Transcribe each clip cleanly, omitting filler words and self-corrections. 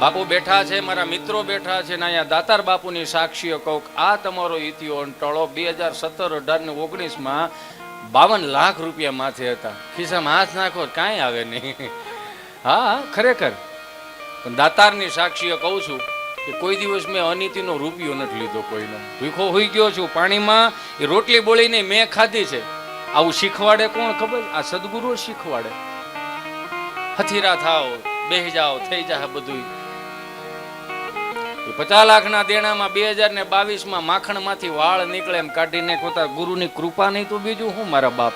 બાપુ બેઠા છે, મારા મિત્રો બેઠા છે ને અહીંયા દાતાર બાપુની સાક્ષીઓ કહું, આ તમારો ઇતિહાસ ટળો 2017, 18 ને 19માં 52 લાખ રૂપિયા માથે હતા. ખિસ્સામાં હાથ નાખો કાંઈ આવે નહીં. હા ખરેખર. પણ દાતારની સાક્ષીઓ કહું છું કે કોઈ દિવસ મેં અનીતિનો રૂપિયો નથી લીધો કોઈનો. ભૂખો હોઈ ગયો છું પાણીમાં, એ રોટલી બોળીને મેં ખાધી છે. આવું શીખવાડે કોણ ખબર? આ સદગુરુ શીખવાડે. હથીરા થાવ, બેહી જાઓ, થઈ જાય બધું. 50 લાખના દેણામાં 2022માં માખણમાંથી વાળ નીકળે એમ કાઢીને પોતા ગુરુની કૃપા નહીં તો બીજું શું મારા બાપ,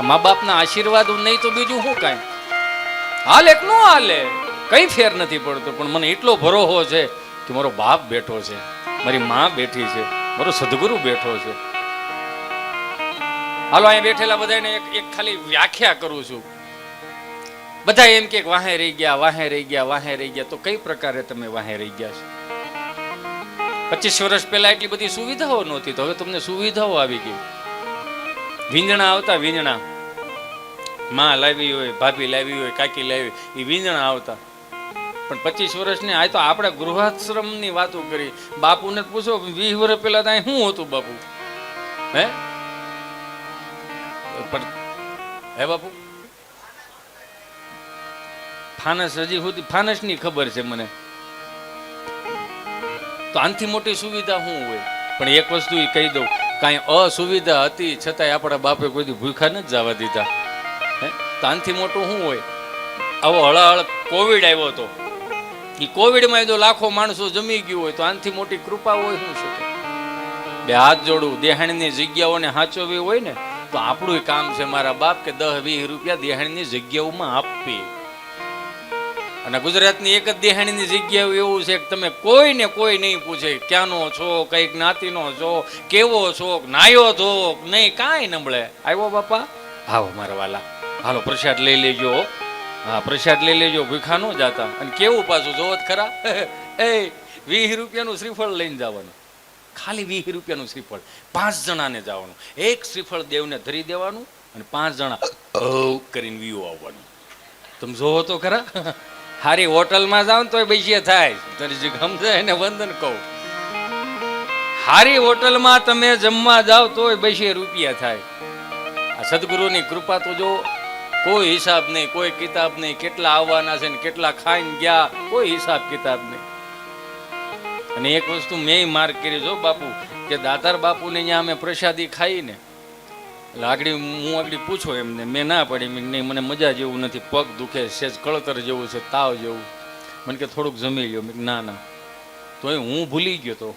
મા બાપના આશીર્વાદ નહીં તો બીજું શું કાંઈ હાલે કે ન હાલે કઈ ફેર નથી પડતો. પણ મને એટલો ભરોસો છે કે મારો બાપ બેઠો છે, મારી માં બેઠી છે, મારો સદગુરુ બેઠો છે. હાલો અહીંયા બેઠેલા બધાને એક ખાલી વ્યાખ્યા કરું છું. બધા એમ કે વાહે રહી ગયા, વાહે રહી ગયા, વાહે રહી ગયા. તો કઈ પ્રકારે તમે વાહે રહી ગયા છો? 25 વર્ષ પહેલા એટલી બધી સુવિધાઓ નહોતી, તો હવે તમને સુવિધાઓ આવી ગઈ. વીંજણા આવતા, વીંજણા માં લાવી હોય, ભાભી લાવી હોય, કાકી લાવી, એ વીંજણા આવતા. પણ 25 વર્ષની આ તો આપણે ગૃહાશ્રમની વાતો કરી. બાપુને પૂછો 20 વર્ષ પહેલા ત્યાં શું હતું બાપુ? હે પણ હે બાપુ ફાનસ હજી સુધી ફાનસની ખબર છે મને. તો આનથી મોટી સુવિધા શું હોય? પણ એક વસ્તુ એ કહી દઉં, કાંઈ અસુવિધા હતી છતાંય આપણા બાપે કોઈ ભૂખા નથી જવા દીધા. તો આનથી મોટું શું હોય? આવો હળહળ કોવિડ આવ્યો હતો, એ કોવિડમાં જો લાખો માણસો જમી ગયું હોય તો આનથી મોટી કૃપા હોય શું શકે? બે હાથ જોડું, દેહાણની જગ્યાઓને સાચવવી હોય ને તો આપણું કામ છે મારા બાપ કે 10-20 રૂપિયા દેહાણની જગ્યાઓમાં આપવી. અને ગુજરાતની એક જ દેહાણીની જગ્યા એવું છે કે તમે કોઈને કોઈ નહીં પૂછે ક્યાંનો છો, કઈ જ્ઞાતિનો છો, કેવો છો, નાયો છો નહીં, કાંઈ નબળે. આવ્યો બાપા? આવો મારા વાલા, હાલો પ્રસાદ લઈ લેજો. હા પ્રસાદ લઈ લેજો, ભૂખા ન જાતા. અને કેવું પાછું જોવો જ ખરા, એ 20 રૂપિયાનું શ્રીફળ લઈને જવાનું, ખાલી 20 રૂપિયાનું શ્રીફળ. 5 જણાને જવાનું, એક શ્રીફળ દેવને ધરી દેવાનું અને 5 જણા કરીને વીવો આવવાનું. તમે જોવો તો ખરા. હારી હોટલમાં જાવ તો પૈસે થાય, સમજાય ને વંદન કહું. હારી હોટલમાં તમે જમવા જાવ તો 200 રૂપિયા થાય. આ સદગુરુની કૃપા તો જો કોઈ હિસાબ નહીં, કોઈ કિતાબ નહીં. કેટલા આવવાના છે ને કેટલા ખાઈને ગયા, કોઈ હિસાબ કિતાબ નહીં. અને એક વસ્તુ મેં માર્ક કરી જો બાપુ કે દાતાર બાપુને અહીંયા અમે પ્રસાદી ખાઈને આગળ હું આગળ પૂછો એમને, મેં ના પડી, નહીં મને મજા જેવું નથી, પગ દુખે, સેજ કળતર જેવું છે, તાવ જેવું. મને કે થોડુંક જમી લ્યો. મેં ના ના. તોય હું ભૂલી ગયો તો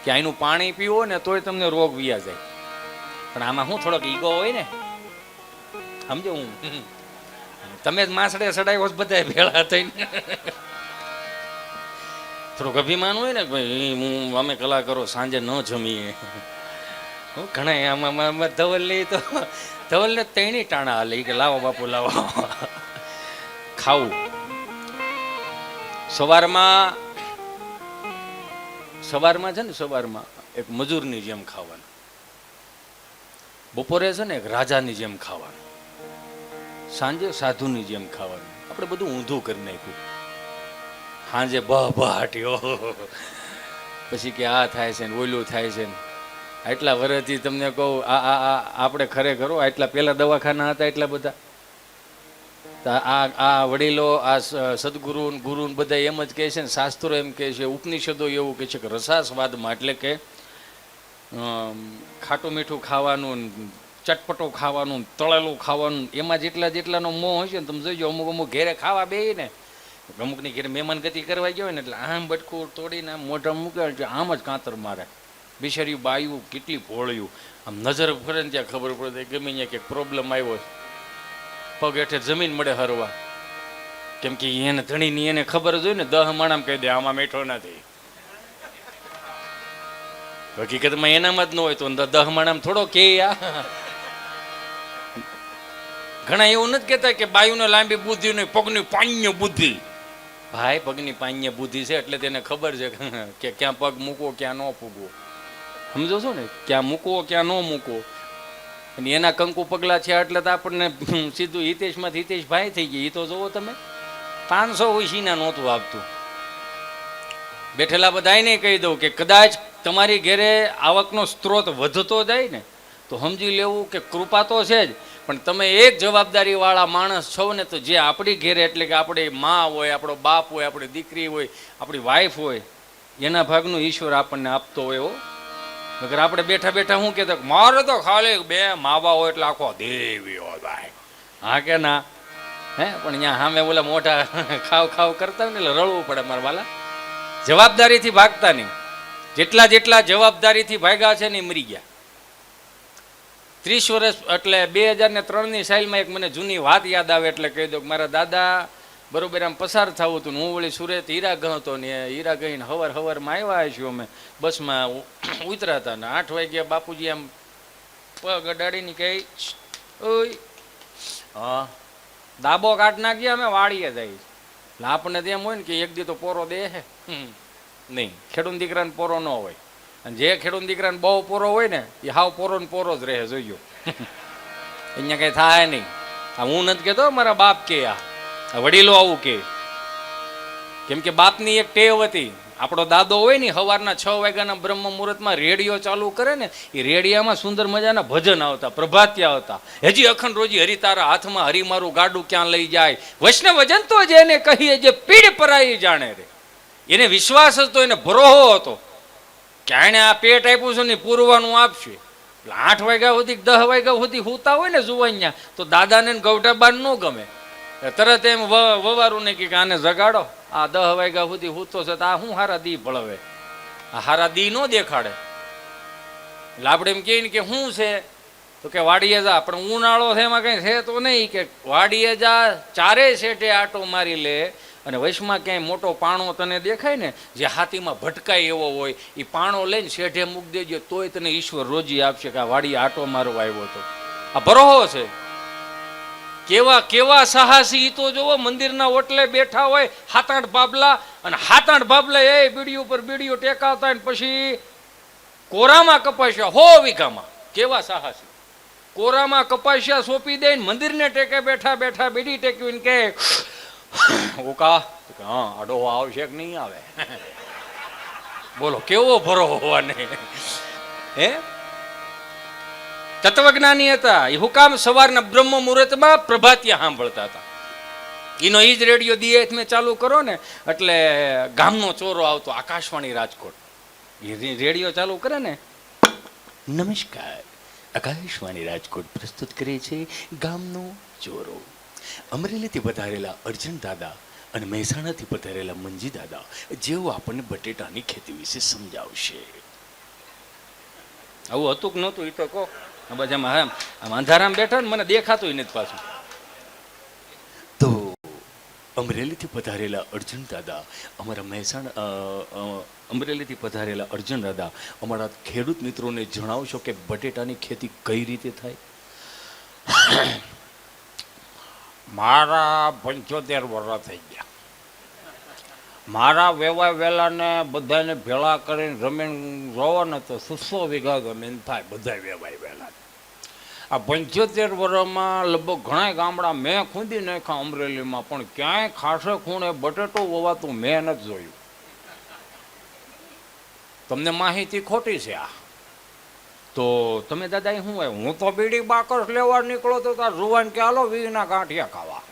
કે આનું પાણી પીવો ને તોય તમને રોગ વિયા જાય. પણ આમાં હું થોડોક ઈગો હોય ને, સમજો. હું તમે જ માસડે સડાયો બધા ભેળા થઈને થોડુંક અભિમાન હોય ને ભાઈ, હું અમે કલાકારો સાંજે ન જમીએ. ઘણા આમાં ધવલ તો ધવલને તૈણી ટાણા હાલે કે લાવો બાપુ લાવો ખાવું. સવારમાં છે ને, સવારમાં એક મજૂરની જેમ ખાવાનું, બપોરે છે ને એક રાજાની જેમ ખાવાનું, સાંજે સાધુની જેમ ખાવાનું. આપણે બધું ઊંધું કરી નાખ્યું. સાંજે બહાટ્યો, પછી કે આ થાય છે ને ઓલું થાય છે ને. આટલા વર્ષથી તમને કહું, આપણે ખરેખર આટલા પહેલા દવાખાના હતા એટલા બધા. આ વડીલો, આ સદગુરુ ગુરુ બધા એમ જ કહે છે ને, શાસ્ત્રો એમ કહે છે, ઉપનિષદો એવું કહે છે કે રસાસ્વાદમાં, એટલે કે ખાટું મીઠું ખાવાનું, ચટપટું ખાવાનું, તળેલું ખાવાનું, એમાં જેટલાનો મોહ હોય છે ને તમે જોઈજો. અમુક ઘેરે ખાવા બે ને, અમુકની ઘેરે મહેમાન ગતિ કરવા ગયો ને એટલે આમ બટકું તોડીને આમ મોઢા મૂકે, આમ જ કાંતર મારે. બિચારી બાયું કેટલી ભોળ્યું, આમ નજર ફરે ને ત્યાં ખબર પડે ગમે ત્યાં ક્યાંક પ્રોબ્લેમ આવ્યો, પગ હેઠે જમીન મળે હરવા. કેમ કે એને ધણીની એને ખબર જ હોય ને, 10 માણામ કહી દે આમાં મેઠો નથી. હકીકતમાં એનામાં જ ન હોય તો 10 માણામ થોડો કે. ઘણા એવું નથી કહેતા કે બાયુને લાંબી બુદ્ધિ નહીં, પગની પાન્ય બુદ્ધિ. ભાઈ પગની પાન્ય બુદ્ધિ છે એટલે તેને ખબર છે કે ક્યાં પગ મૂકવો, ક્યાં ન પૂગવો. સમજો છો ને, ક્યાં મૂકવો, ક્યાં ન મૂકવો. અને એના કંકુ પગલા છે એટલે તો આપણને સીધું હિતેશમાંથી હિતેશ ભાઈ થઈ ગયા. એ તો જોવો તમે, 500 ઉછીના નહોતું આપતું. બેઠેલા બધાને કહી દઉં કે કદાચ તમારી ઘેરે આવકનો સ્ત્રોત વધતો જાય ને તો સમજી લેવું કે કૃપા તો છે જ, પણ તમે એક જવાબદારીવાળા માણસ છો ને, તો જે આપણી ઘેરે એટલે કે આપણી મા હોય, આપણો બાપ હોય, આપણી દીકરી હોય, આપણી વાઈફ હોય, એના ભાગનું ઈશ્વર આપણને આપતો હોય. એવો નકર આપણે બેઠા બેઠા શું કહેતા મારે તો ખાલી 2 માવા હોય એટલે આખો દેવી હોય ભાઈ. હા કે ના? હે પણ અહીંયા સામે ઓલા મોટા ખાવ ખાવ કરતા હોય ને એટલે રળવું પડે મારા વાલા. જવાબદારીથી ભાગતા નહીં. જેટલા જેટલા જવાબદારીથી ભાગ્યા છે ને એ મરી ગયા. 30 વર્ષ એટલે 2003ની સાલમાં એક મને જૂની વાત યાદ આવે એટલે કહી દઉં કે મારા દાદા બરોબર આમ પસાર થવું હતું ને હું વળી સુરત હીરાગઢ હતો ને હીરાગઢ હવારમાં આવ્યા છીએ અમે બસમાં ઉતર્યા હતા ને 8 વાગ્યા બાપુજી આમ પગ અડાડીને કહી ઓય હા દાબો કાઢ નાખીએ અમે વાળીએ જાય. એટલે આપણને તો એમ હોય ને કે એક દી તો પોરો દે હે નહીં, ખેડૂત દીકરાને પોરો ન હોય. અને જે ખેડૂત દીકરાને બહુ પોરો હોય ને એ હાવ પોરો ને પોરો જ રહે. જોઈજો અહીંયા કઈ થાય નહીં. આ હું નથી કહેતો મારા બાપ કે આ વડીલો આવું કે, કેમ કે બાપની એક ટેવ હતી. આપણો દાદો હોય ને સવારના 6 વાગ્યાના બ્રહ્મ મુહૂર્તમાં રેડિયો ચાલુ કરે ને, એ રેડિયામાં સુંદર મજાના ભજન આવતા, પ્રભાતિયા આવતા. હજી અખંડ રોજી હરી તારા હાથમાં, હરી મારું ગાડું ક્યાં લઈ જાય, વૈષ્ણવ વજન તો જેને કહીએ જે પીડ પરાઈ જાણે રે. એને વિશ્વાસ હતો, એને ભરોહો હતો કે આણે આ પેટ આપ્યું છે ને પૂરવાનું આપશે. 8 વાગ્યા સુધી 10 વાગ્યા સુધી સૂતા હોય ને જુવાનિયા તો દાદાને ગૌઢાબાન ન ગમે. તરત એમ વવારું ને કે આને જગાડો, આ 10 વાગ્યા સુધી સૂતો છે તો આ શું હારા દી ભળવે, આ હારા દી ન દેખાડે. એટલે આપણે એમ કહીએ ને કે શું છે તો કે વાડીએ જા. પણ ઉનાળો છે એમાં કંઈ છે તો નહીં કે વાડીએ જા, ચારે શેઠે આટો મારી લે અને વૈશમાં ક્યાંય મોટો પાણો તને દેખાય ને જે હાથીમાં ભટકાય એવો હોય, એ પાણો લઈને શેઠે મૂકી દેજો તોય તને ઈશ્વર રોજી આપશે કે આ વાડીએ આટો મારવા આવ્યો હતો. આ ભરોહો છે. કેવા કેવા સાહસી તો જોવો, મંદિરના ઓટલે બેઠા હોય 7-8 બાબલા, અને 7-8 બાબલા એ બીડી ઉપર બીડીઓ ટેકાવતા ને પછી કોરામાં કપાસ્યા 100 વીઘામાં. કેવા સાહસી! કોરામાં કપાસ્યા સોંપી દે, મંદિરને ટેકે બેઠા બેઠા બીડી ટેકવીને કે ઓકા હા આડો આવશે કે નહીં આવે. બોલો કેવો ભરો હોવાને. હે તત્વજ્ઞાની હતા. એ હુકામ સવારના બ્રહ્મ મુહૂર્તમાં પ્રભાતિયા સાંભળતા હતા. એનો એ જ રેડિયો દિયે મેં ચાલુ કરો ને એટલે ગામનો ચોરો આવતો, આકાશવાણી રાજકોટ. એ રેડિયો ચાલુ કરે ને, નમસ્કાર, આકાશવાણી રાજકોટ પ્રસ્તુત કરે છે ગામનો ચોરો. અમરેલીથી પધારેલા અર્જુન દાદા અને મહેસાણાથી પધારેલા મંજી દાદા જેઓ આપણને બટેટાની ખેતી વિશે સમજાવશે. આવું હતું કે નહોતું એ તો કહો. બધામાં આમ અંધારામ બેઠા ને મને દેખાતું નથી પાછું. તો અમરેલીથી પધારેલા અર્જુન દાદા અમરેલીથી પધારેલા અર્જુન દાદા અમારા ખેડૂત મિત્રોને જણાવશો કે બટેટાની ખેતી કઈ રીતે થાય? મારા 75 વર્ષ થઈ ગયા. મારા વેવાય વેલાને બધાને ભેળા કરીને જમીન જોવો ને તો 600 વીઘા જમીન થાય બધા વેવાય વેલા. આ 75 વર્ષમાં લગભગ ઘણા ગામડા મેં ખૂંદી નાખ્યા અમરેલીમાં, પણ ક્યાંય ખાસે ખૂણે બટેટો વવાતું મેં નથી જોયું. તમને માહિતી ખોટી છે આ. તો તમે દાદા શું હોય, હું તો બીડી બાકસ લેવા નીકળો તો તાર જુવાન કે હાલો વીના ગાંઠિયા ખાવા.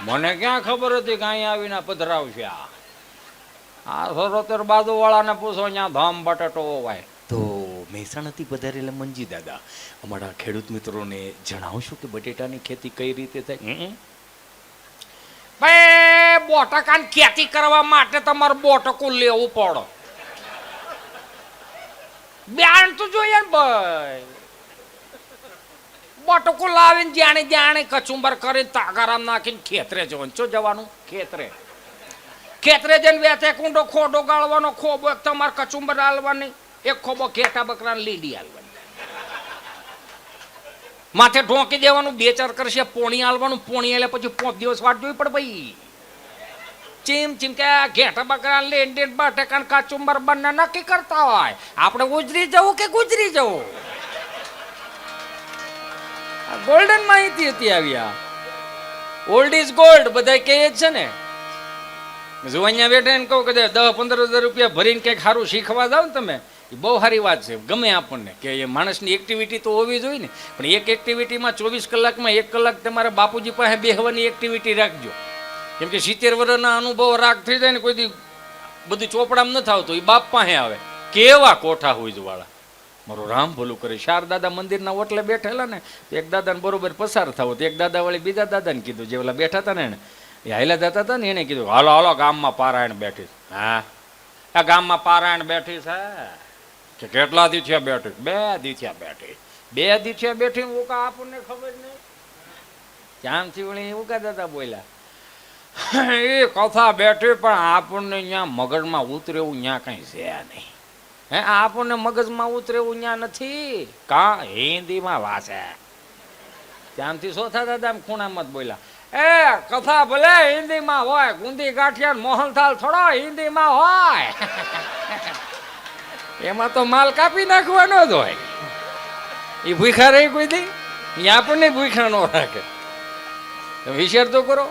મને ક્યાં ખબર હતી કે અહીંયા આવીને પધરાવશે આ. આ સરોતર બાજુવાળાને પૂછો ત્યાં ધામ બટેટો હોય. તો મહેસાણાથી પધારેલા મંજી દાદા અમારા ખેડૂત મિત્રોને જણાવશો કે બટેટાની ખેતી કઈ રીતે થાય? ભાઈ બોટકાની ખેતી કરવા માટે તમારે બોટકું લેવું પડે. બેન તો જોઈએ ને ભાઈ. બટકું લાવીને જાણે જાણે કચુંબર કરીને તાગારામ નાખીને ખેતરે જવાનું. શું જવાનું? ખેતરે. ખેતરે જઈને વેચે કુંડો ખોડો ગાળવાનો, ખોબો એક તમારે કચુંબર હાલવાની, એક ખોબો ઘેટા બકરાને લીલી હાલવાની, માથે ઢોંકી દેવાનું, 2-4 કરશે પોણી હાલવાનું. પોણી એટલે પછી 5 દિવસ વાટ જોવી પડે ભાઈ. ચીમ ચીમ કે ઘેટા બકરા લેંડી બટેકાન કાચુંબર બંને નક્કી કરતા હોય. આપણે ઉજરી જવું કે ગુજરી જવું. ગોલ્ડન માહિતી હતી આવી. આ ઓલ્ડ ઇઝ ગોલ્ડ બધા કહે જ છે ને. જો અહીંયા બેઠા ને કહું કે 10-15 હજાર રૂપિયા ભરીને કંઈક સારું શીખવા જાવ ને તમે, એ બહુ સારી વાત છે. ગમે આપણને કે એ માણસની એક્ટિવિટી તો હોવી જોઈએ ને, પણ એક એક્ટિવિટીમાં 24 કલાકમાં 1 કલાક તમારા બાપુજી પાસે બેહવાની એક્ટિવિટી રાખજો. કેમ કે 70 વર્ષના અનુભવ રાગ થઈ જાય ને, કોઈ દી બધું ચોપડામાં ન આવતું, એ બાપ પાસે આવે. કેવા કોઠા હોય વાળા, મારું રામ ભલું કરે. શાર દાદા મંદિરના ઓટલે બેઠેલા ને, તો એક દાદાને બરોબર પસાર થવો, તો એક દાદા વાળી બીજા દાદાને કીધું, જે ઓલા બેઠા હતા ને એ હાઈલા દાતા હતા ને, એને કીધું હાલો હાલો ગામમાં પારાયણ બેઠી. હા, આ ગામમાં પારાયણ બેઠી છે કે કેટલા દી થયા બેઠી? 2 દી થયા બેઠી. 2 દી થયા બેઠી ઉકા આપણને ખબર નહીં. ત્યાંથી વળી ઉકા દાદા બોલ્યા, એ કથા બેઠી પણ આપણને અહીંયા મગજમાં ઉતરે એવું ત્યાં કઈ છે નહીં. હે, આપણને મગજમાં ઉતરે એવું ત્યાં નથી. કા હિન્દીમાં વાંચે. ત્યાંથી સોથા દાદા ખૂણામાં જ બોલ્યા, એ કથા ભલે હિન્દીમાં હોય, ગુંદી ગાંઠિયા મોહનથાળ થોડો હિન્દીમાં હોય. એમાં તો માલ કાપી નાખવાનો જ હોય. એ ભૂખા રહી કોઈ દી? એ આપણને ભૂખા ન રાખે. વિચાર તો કરો,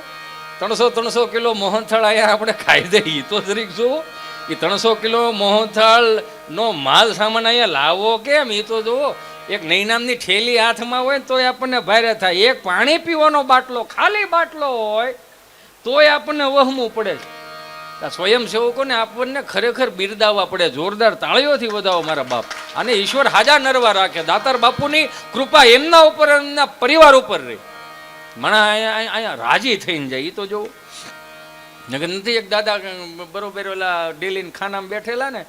300 કિલો મોહનથાળ અહીંયા આપણે ખાઈ દઈએ તો જરીક જુઓ. એ 300 કિલો મોહનથાળ નો માલ સામાન અહીંયા લાવવો કેમ, એ તો જુઓ. એક નઈ નામની ઠેલી હાથમાં હોય ને તોય આપણને ભારે થાય. એક પાણી પીવાનો બાટલો, ખાલી બાટલો હોય તોય આપણને વહમવું પડે. સ્વયંસેવકોને આપણને ખરેખર બિરદાવવા પડે. જોરદાર તાળીઓથી વધાવો મારા બાપ. અને ઈશ્વર હાજા નરવા રાખે. દાતાર બાપુની કૃપા એમના ઉપર, એમના પરિવાર ઉપર રહી. માણા અહીંયા રાજી થઈને જાય. એ તો જોવું નગર નથી. એક દાદા બરોબર ઓલા ડેલીન ખાનામાં બેઠેલા ને,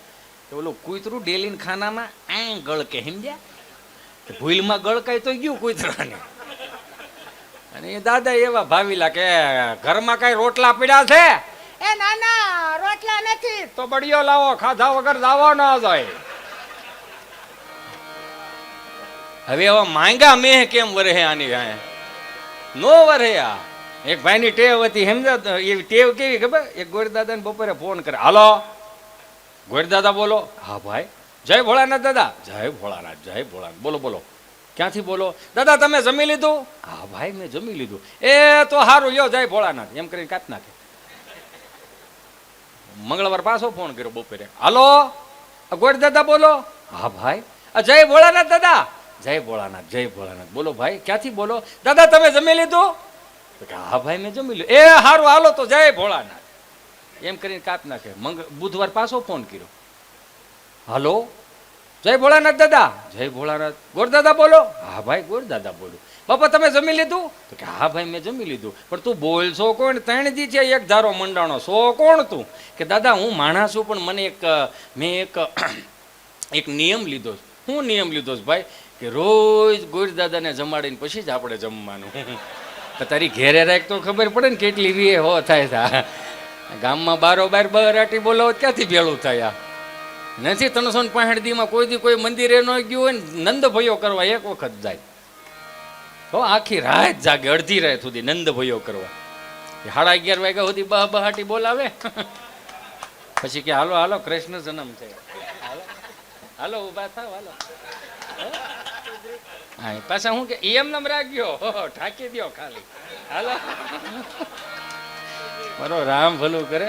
તો ઓલું કૂતરું ડેલીન ખાનામાં આ ગળકે, સમજ્યા? ભૂલમાં ગળકાય તો ગયું કૂતરાને. અને એ દાદા એવા ભાવીલા કે ઘરમાં કઈ રોટલા પીડા છે? એ ના ના રોટલા નથી. તો બળિયો લાવો, ખાધા વગર જાવો ન જાય. હવે એવા માંગા મેહ કેમ વરે આની નો વરે. આ એક ભાઈની ટેવ હતી, સમજા? એવી ટેવ કેવી ખબર? એક ગોરદાદા ને બપોરે ફોન કરે, હાલો ગોરદાદા બોલો. હા ભાઈ. જય ભોળાનાથ દાદા. જય ભોળાનાથ, જય ભોળાનાથ. બોલો બોલો. ક્યાંથી બોલો? દાદા તમે જમી લીધું? હા ભાઈ મેં જમી લીધું. એ તો સારું, લ્યો જય ભોળાનાથ એમ કરીને કાપ નાખે. મંગળવાર પાછો ફોન કર્યો બપોરે, હાલો ગોરદાદા બોલો. હા ભાઈ. જય ભોળાનાથ દાદા. જય ભોળાનાથ, જય ભોળાનાથ. બોલો ભાઈ ક્યાંથી બોલો? દાદા તમે જમી લીધું? હા ભાઈ મેં જમી લીધું. એ સારું હાલો તો જય ભોળાનાથ એમ કરીને કાપ નાખે. બુધવાર પાછો ફોન કર્યો, હાલો જય ભોળાનાથ દાદા. જય ભોળાનાથ. ગોરદાદા બોલો. હા ભાઈ ગોરદાદા બોલું. બાપા તમે જમી લીધું? તો કે હા ભાઈ મેં જમી લીધું. પણ તું બોલશો કોણ? 3 દી છે એક ધારો મંડાણો. સો કોણ તું? કે દાદા હું માણસ છું, પણ મને મેં એક નિયમ લીધો. શું નિયમ લીધો છે ભાઈ? કે રોજ ગોરદાદાને જમાડીને પછી જ આપણે જમવાનું. તારી ઘેરે રાખ તો ખબર પડે ને કેટલી વીએ હો થાય. ગામમાં બારોબાર બરાટી બોલાવો ક્યાંથી ભેળું થાય? નથી 365 દીમાં કોઈ દી કોઈ મંદિરે ન ગયું હોય ને, નંદ ભયો કરવા એક વખત જાય તો આખી રાત જાગે, અડધી રાત સુધી નંદ ભયો કરવા. 11:30 વાગ્યા સુધી બહાટી બોલાવે. પછી કે હાલો હાલો કૃષ્ણ જન્મ છે, હાલો હાલો ઉભા થાવ, હાલો. હા પાછા હું કે એમ નામ રાખ્યો, ઠાકી દો ખાલી, હાલો. મારો રામ ભલું કરે.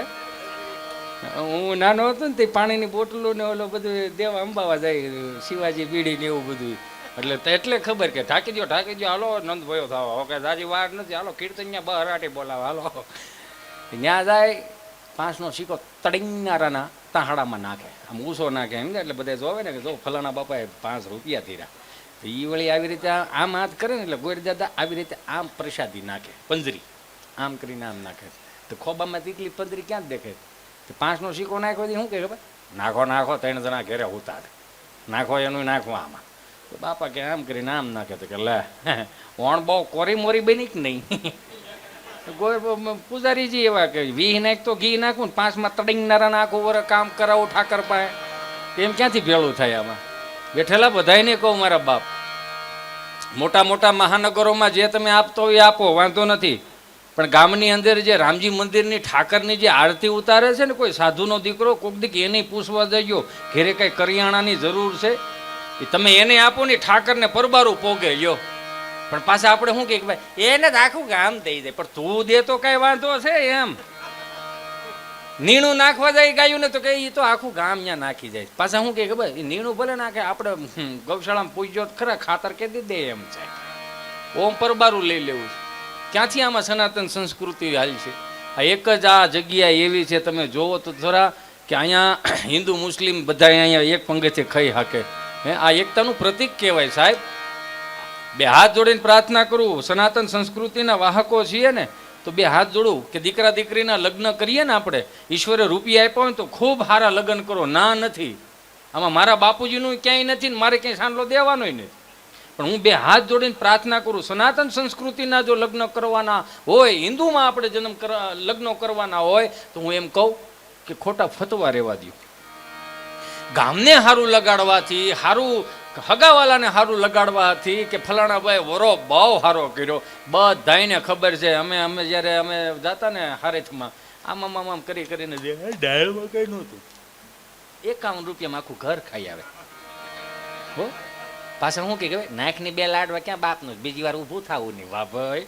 હું નાનો હતો ને તે પાણીની બોટલો ને ઓલો બધું દેવા અંબાવા જાય, શિવાજી બીડી ને એવું બધું. એટલે ખબર કે ઠાકી દો હાલો નંદ ભયો થાવ. ઓકે દાદી વાર નથી, હાલો કીર્તન ત્યાં બહરાટી બોલાવે, હાલો. ત્યાં જાય, 5નો સિક્કો તડીંગારાના તાહાડામાં નાખે, આમ ઊંસો નાખે એમ ને. એટલે બધા જોવે ને કે જો ફલાણા બાપાએ 5 રૂપિયા ધીરા. તો એ વળી આવી રીતે આમ હાથ કરે ને એટલે ગોરદાદા આવી રીતે આમ પ્રસાદી નાખે, પંજરી આમ કરીને આમ નાખે. તો ખોબામાં તેટલી પંજરી ક્યાં જ દેખાય? 5નો સિક્કો નાખ્યો શું કે ખબર? નાખો 3 જણા ઘેરે ઉતાર નાખો, એનું નાખવા આમાં. તો બાપા કે આમ કરીને આમ નાખે. તો કે લે ઓણ બહુ કોરી મોરી બની કે નહીં? પૂજારીજી એવા કે 20 નાખ તો ઘી નાખું ને 5માં તડીંગનારા નાખું, વરે કામ કરાવું ઠાકર પાસે. એમ ક્યાંથી ભેળું થાય? આમાં બેઠેલા બધાને કહું મારા બાપ, મોટા મોટા મહાનગરોમાં જે તમે આપતો હોય આપો, વાંધો નથી. પણ ગામની અંદર જે રામજી મંદિરની ઠાકરની જે આરતી ઉતારે છે ને, કોઈ સાધુનો દીકરો કોક દીક એને પૂછવા જજો ઘેરે કઈ કરિયાણાની જરૂર છે, એ તમે એને આપો ને, ઠાકરને પરબારું પોગે લ્યો. પણ પાછા આપણે શું કે ભાઈ એને જ આખું ગામ દઈ જાય, પણ તું દે તો કઈ વાંધો છે એમ? નીણું નાખવા જાય ગાયું ને તો કે એ તો આખું ગામ ત્યાં નાખી જાય. પાછા શું કે ખબર, એ નીણું ભલે નાખે, આપણે ગૌશાળામાં પૂજ્યો તો ખરા, ખાતર કે દે એમ છે. ઓમ પરબારું લઈ લેવું છે. ક્યાંથી આમાં સનાતન સંસ્કૃતિ હાલ છે? આ એક જ આ જગ્યા એવી છે, તમે જોવો તો જરા કે અહીંયા હિન્દુ મુસ્લિમ બધા અહીંયા એક પંગેથી ખાઈ શકે. આ એકતાનું પ્રતીક કહેવાય સાહેબ. બે હાથ જોડીને પ્રાર્થના કરું, સનાતન સંસ્કૃતિના વાહકો છીએ ને, તો બે હાથ જોડું કે દીકરા દીકરીના લગ્ન કરીએ ને આપણે, ઈશ્વરે રૂપિયા આપ્યા હોય તો ખૂબ સારા લગ્ન કરો. ના નથી, આમાં મારા બાપુજીનું ક્યાંય નથી ને મારે ક્યાંય સાંડલો દેવાનો નથી. પણ હું બે હાથ જોડીને પ્રાર્થના કરું, સનાતન સંસ્કૃતિના જો લગ્ન કરવાના હોય, હિન્દુમાં આપણે લગ્નો કરવાના હોય, તો હું એમ કહું કે ખોટા ફતવા રહેવા દો. ગામને સારું લગાડવાથી, સારું હગાવાલાને સારું લગાડવાથી કે ફલાણા ભાઈ વરો બહુ સારો કર્યો, બધાને ખબર છે. અમે જ્યારે અમે જતા ને હારેથમાં આમ કરીને ડાયલમાં કઈ નહોતું, 51 રૂપિયામાં આખું ઘર ખાઈ આવે. હો પાછા શું કે નાખની 2 લાડવા ક્યાં બાપનું, બીજી વાર ઊભું થવું નહીં. વાહ ભાઈ,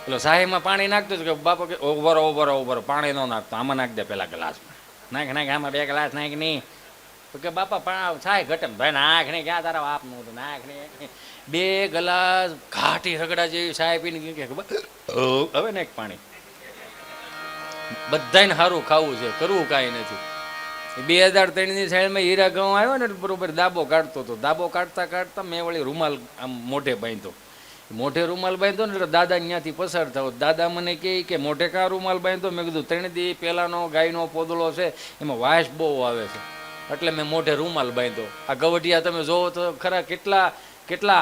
પેલો સાહેબમાં પાણી નાખતો કે બાપો કે ઓવરો પાણી ન નાખતો, આમાં નાખ દે પેલા ગ્લાસમાં, નાખ આમાં 2 ગ્લાસ નાખ નહીં. તો કે બાપા છાય ઘટે, ભાઈ નાખ ને ક્યાં તારા બાપનું હતું, નાખ ને 2 ગ્લાસ ઘાટી રગડા જેવી સાહેબ પીને કે હવે નાખ પાણી. બધાને સારું ખાવું છે, કરવું કાંઈ નથી. 2003ની સાઈડમાં હીરા ગામ આવ્યો ને બરોબર દાબો કાઢતો હતો. દાબો કાઢતા કાઢતા મેં વળી રૂમાલ આમ મોઢે બાંધ્યો. મોઢે રૂમાલ બાંધ્યો ને એટલે દાદા ત્યાંથી પસાર થયો. દાદા મને કહે કે મોઢે કા રૂમાલ બાંધ્યો? મેં કીધું 3 દી પહેલાનો ગાયનો પોદળો છે, એમાં વાસ બહુ આવે છે, એટલે મેં મોઢે રૂમાલ બાંધ્યો. આ ગવટિયા તમે જોવો તો ખરા કેટલા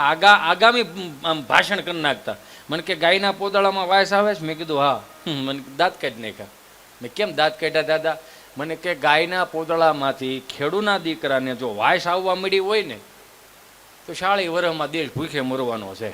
આગામી આમ ભાષણ કરી નાખતા. મને કે ગાયના પોદળામાં વાસ આવે છે? મેં કીધું હા. મને દાંત કાઢી નાખ્યા. મેં કેમ દાંત કાઢ્યા દાદા? મને કે ગાયના પોદળામાંથી ખેડૂના દીકરાને જો વાસ આવવા મળી હોય ને તો 40 વર્ષમાં દેશ ભૂખે મરવાનો છે.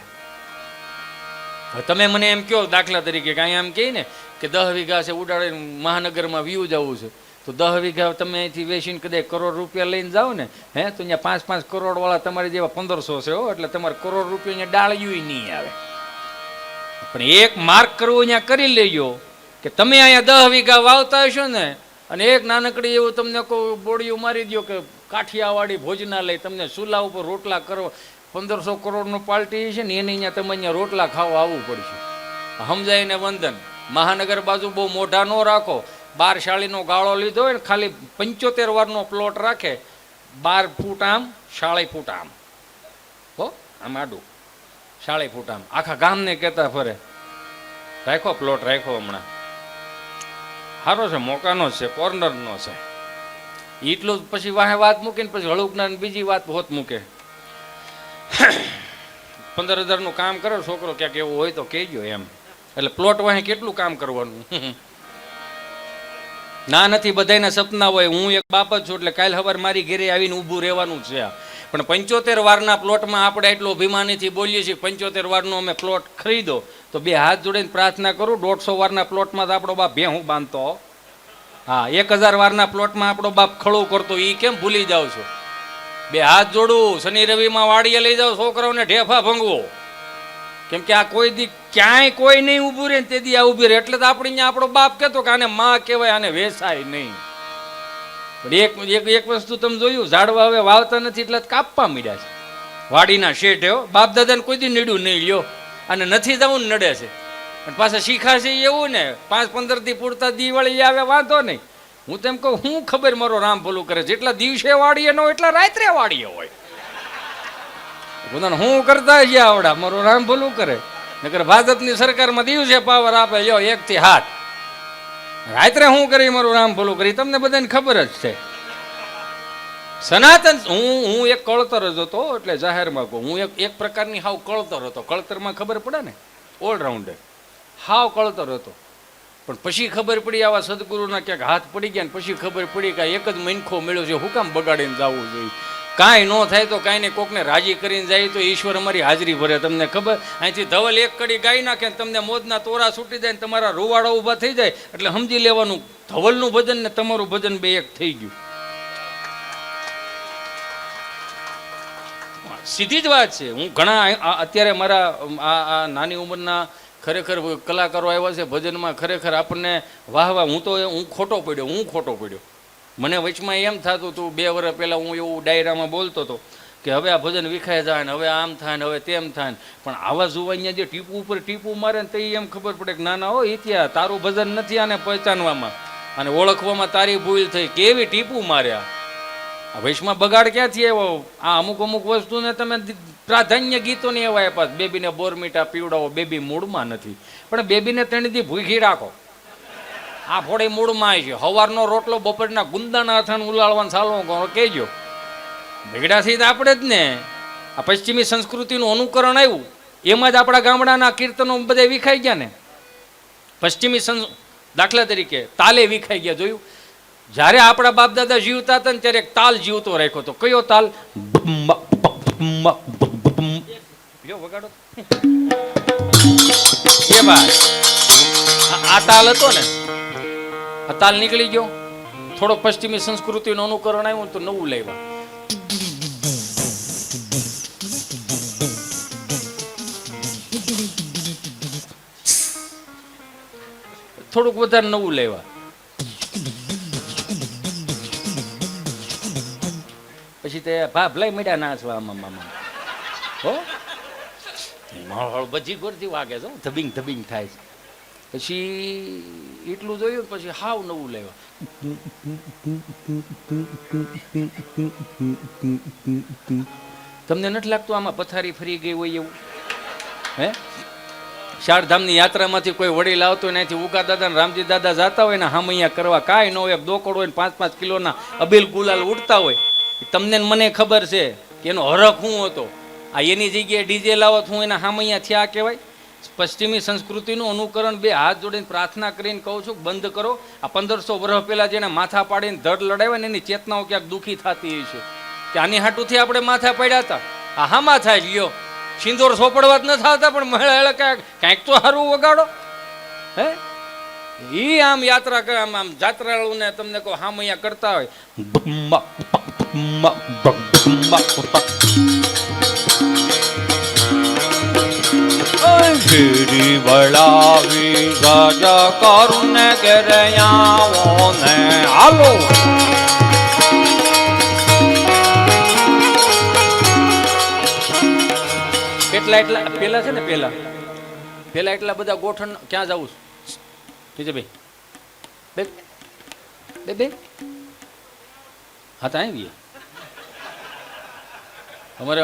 તમે મને એમ કહો દાખલા તરીકે કાંઈ એમ કહે ને કે 10 વીઘા છે ઉડાડીને મહાનગરમાં વ્યૂ જવું છે, તો 10 વીઘા તમે અહીંથી વેચીને કદાચ કરોડ રૂપિયા લઈને જાઓ ને, તો અહીંયા 5-5 કરોડ વાળા તમારી જેવા 1500 છે. એટલે તમારે કરોડ રૂપિયા અહીંયા ડાળ્યું નહીં આવે. પણ એક માર્ક કરવું અહીંયા કરી લેજો કે તમે અહીંયા 10 વીઘા વાવતા હશો ને, અને એક નાનકડી એવું તમને કોઈ બોડીયું મારી દો કે કાઠિયાવાડી ભોજનાલય, તમને ચૂલા ઉપર રોટલા કરો, 1500 કરોડનું પાર્ટી છે ને, એને અહીંયા તમે અહીંયા રોટલા ખાવા આવવું પડશે. સમજાઈને વંદન. મહાનગર બાજુ બહુ મોઢા ન રાખો. 12 શાળીનો ગાળો લીધો હોય ને, ખાલી 75 વારનો પ્લોટ રાખે, 12 ફૂટ આમ 40 ફૂટ આમ, હો આમ આડું 40 ફૂટ આમ, આખા ગામને કહેતા ફરે રાખો પ્લોટ, રાખો હમણાં સારો છે, મોકાનો છે, કોર્નરનો છે. એટલું જ પછી વાહે વાત મૂકીને પછી હળુકના બીજી વાત હોત મૂકે. 15,000નું કામ કરો છોકરો, ક્યાંક એવું હોય તો કહેજો એમ. એટલે પ્લોટ વાહે કેટલું કામ કરવાનું? ના નથી, બધાના સપના હોય. હું એક બાપ જ છું, એટલે કાલ સવાર મારી ઘરે આવીને ઊભું રહેવાનું છે. પણ 75 વારના પ્લોટમાં આપણે એટલું અભિમાનીથી બોલીએ છીએ, 75 વારનો અમે પ્લોટ ખરીદો, તો બે હાથ જોડીને પ્રાર્થના કરું, 150 વારના પ્લોટમાં તો આપણો બાપ ભેહું બાંધતો. હા, 1000 વારના પ્લોટમાં આપણો બાપ ખળું કરતો, એ કેમ ભૂલી જાવ છો? બે હાથ જોડું, શનિ રવિમાં વાડીએ લઈ જાઓ, છોકરાઓને ઢેફા ભંગવો. કેમ કે આ કોઈ દી ક્યાંય કોઈ નહીં ઊભું રહે ને તે દી આ ઊભી રહે. એટલે તો આપણે અહીંયા આપણો બાપ કહેતો કે આને માં કહેવાય, આને વેસાય નહીં. પણ એક વસ્તુ તમે જોયું, ઝાડવા હવે વાવતા નથી એટલે કાપવા માંડ્યા છે. વાડીના શેઠ એવો બાપ દાદાને કોઈ દી નડ્યું નહીં લ્યો, અને નથી જવું ને નડે છે. અને પાછા શીખાશે એવું ને, 5-15 દી પૂરતા દિવાળી આવે વાંધો નહીં. હું તેમ કહું, હું ખબર મારો રામ ભલું કરે, જેટલા દિવસે વાડીએ ન હોય એટલા રાત્રે વાડીએ હોય. પોતાને હું કરતા જ આવડા, મારું રામ ભલું કરે. નકર ભાજપની સરકારમાં દિવસે પાવર આપે, લ્યો 1 થી 7, રાત્રે હું કરી મારું રામ ભલું કરી. તમને બધાને ખબર જ છે. સનાતન હું એક કળતર જ હતો, એટલે જાહેરમાં કહું, હું એક પ્રકારની હાવ કળતર હતો. કળતરમાં ખબર પડે ને, ઓલરાઉન્ડર, હાવ કળતર હતો. પણ પછી ખબર પડી, આવા સદગુરુના ક્યાંક હાથ પડી ગયા ને પછી ખબર પડી કે એક જ મનખો મળ્યો છે, હું કામ બગાડીને જવું જોઈએ? કાંઈ ન થાય તો કાંઈ ને કોકને રાજી કરીને જાય તો ઈશ્વર અમારી હાજરી ભરે. તમને ખબર, અહીંથી ધવલ એક કડી ગાઈ નાખે ને તમને મોજના તોરા છૂટી જાય ને તમારા રૂવાડા ઊભા થઈ જાય, એટલે સમજી લેવાનું ધવલનું ભજન ને તમારું ભજન બે એક થઈ ગયું. સીધી જ વાત છે. હું ઘણા અત્યારે મારા આ નાની ઉંમરના ખરેખર કલાકારો આવ્યા છે ભજનમાં, ખરેખર આપણને વાહ હું ખોટો પડ્યો. મને વચમાં એમ થતું હતું 2 વર્ષ પહેલાં હું એવું ડાયરામાં બોલતો હતો કે હવે આ ભજન વિખાઈ જાય ને, હવે આમ થાય ને, હવે તેમ થાય ને. પણ આવા જુવાનિયા જે ટીપું ઉપર ટીપું મારે ને તો એમ ખબર પડે કે ના ના હો ઇતિહાસ તારું ભજન નથી આને પહેચાનવામાં અને ઓળખવામાં તારી ભૂલ થઈ, કેવી ટીપું માર્યા. આ વૈશમાં બગાડ ક્યાંથી આવ્યો? આ અમુક વસ્તુને તમે પ્રાધાન્ય ગીતોની એવા આપ્યા. બેબીને બોરમીટા પીવડાવો, બેબી મૂડમાં નથી, પણ બેબીને 3 દી ભૂખી રાખો. આ ફોડી મૂડમાં આવી છે. સવારનો રોટલો બપોરના ગુંદાના અથાણ ઉલાળવાનું ચાલુ કહેજો. બગડાથી તો આપણે જ ને. આ પશ્ચિમી સંસ્કૃતિનું અનુકરણ આવ્યું, એમાં જ આપણા ગામડાના કીર્તનો બધા વિખાઈ ગયા ને. પશ્ચિમી દાખલા તરીકે તાલે વિખાઈ ગયા. જોયું? જ્યારે આપણા બાપ દાદા જીવતા હતા ને ત્યારે એક તાલ જીવતો રાખ્યો હતો. કયો તાલ? જો વગાડો એ ભાઈ, આ તાલ હતો ને, આ તાલ નીકળી ગયો. થોડો પશ્ચિમી સંસ્કૃતિનું અનુકરણ આવ્યું તો નવું લાવ્યા. થોડુંક વધારે નવું લેવા. પછી તે ભાભ લઈ મીડા નાચવા આમાં હો હળ બજી ગોરથી વાગે છે, ધબિંગ થાય છે. પછી એટલું જોયું પછી હાવ નવું લેવા. તમને નથી લાગતું આમાં પથારી ફરી ગઈ હોય એવું? હે, ચારધામની યાત્રામાંથી કોઈ વડીલ આવતો હોય, ત્યાંથી ઉગા દાદા ને રામજી દાદા જતા હોય ને હામૈયા કરવા, કાંઈ ન હોય, દોકડ હોય ને 5-5 કિલોના અબીલ ગુલાલ ઉડતા હોય. તમને મને ખબર છે કે એનો હરખ શું હતો. આ એની જગ્યાએ ડીજે લાવત હું એના હામૈયા થયા કહેવાય. પશ્ચિમી સંસ્કૃતિનું અનુકરણ 2 હાથ જોડીને પ્રાર્થના કરીને કહું છું બંધ કરો. આ 1500 વર્ષ પહેલા જેને માથા પાડીને ધડ લડાવ્યા ને એની ચેતનાઓ ક્યાંક દુઃખી થતી છે કે આની હાટુથી આપણે માથા પડ્યા હતા. આ હામાં થાય લ્યો, સિંદોર સોપડવા જ ન થતા, પણ મહિલા કાંઈક તો સારું વગાડો. હે, ઈ આમ યાત્રા કરે, આમ જાત્રાળુને તમને કહો હામૈયા કરતા હોય. ફેરી વળાવી રાજા કરુને ઘરે આવો ને હાલો. એટલા પેલા છે ને, પેલા એટલા બધા ગોઠણ ક્યાં જવું છે ભાઈ? બે હા તો આવી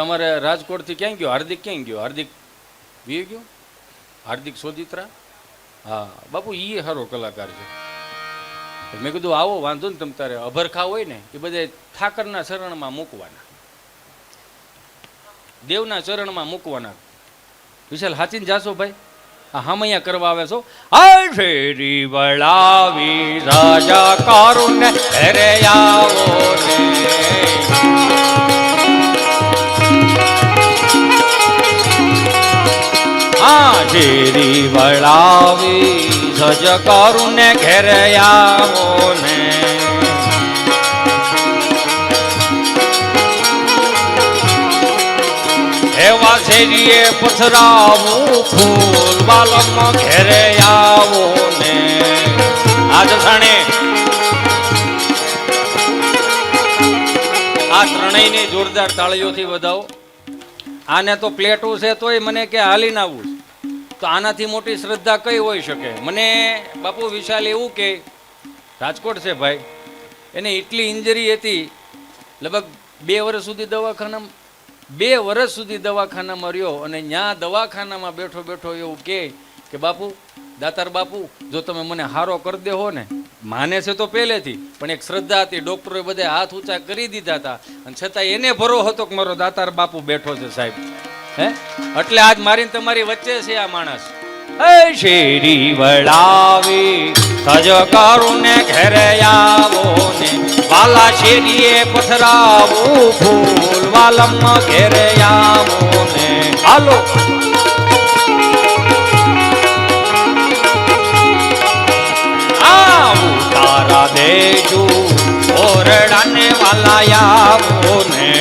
અમારે રાજકોટ થી ક્યાં ગયો હાર્દિક? ક્યાં ગયો હાર્દિક? વી ગયો હાર્દિક સોજિત્રા. હા બાપુ, એ સારો કલાકાર છે. મેં કીધું આવો, વાંધો ને તમ તારે અભરખા હોય ને એ બધા ઠાકરના ચરણમાં મૂકવાના, દેવના ચરણમાં મૂકવાના. વિશાલ હાચીને જાશો ભાઈ? આ હામૈયા કરવા આવે છો? આ ફેરી વળાવી રાજા કરુને ઘરે આવો ને. ફેરી વળાવી સજ કરુને ઘરે આવો ને. એવા શેરીએ પથરાવું ફૂલ વાલમ ઘેરે આવો ને. આજ સાણે આ ત્રણેયની જોરદાર તાળીઓથી વધાવો. આને તો પ્લેટું છે તોય મને કે હાલીને આવવું છે, તો આનાથી મોટી શ્રદ્ધા કઈ હોઈ શકે? મને બાપુ વિશાલ એવું કે રાજકોટ છે ભાઈ, એને એટલી ઇન્જરી હતી, લગભગ 2 વર્ષ સુધી દવાખાનામાં રહ્યો. અને ત્યાં દવાખાનામાં બેઠો એવું કે બાપુ, દાતાર બાપુ, જો તમે મને હારો કરી દેહો ને. માને છે તો પહેલેથી, પણ એક શ્રદ્ધા હતી. ડોક્ટરોએ બધા હાથ ઊંચા કરી દીધા હતા, અને છતાં એને ભરો હતો કે મારો દાતાર બાપુ બેઠો છે સાહેબ. હે, એટલે આજ મારીને તમારી વચ્ચે છે આ માણસ. શેરી વળાવી સજ કરુને ઘરે આવો ને. વાલા શેરીએ પથરાવું ફૂલ વાલમ ઘેરે આવો ને. હાલો તારા દેજુ ઓરડાને વાલા આવો ને.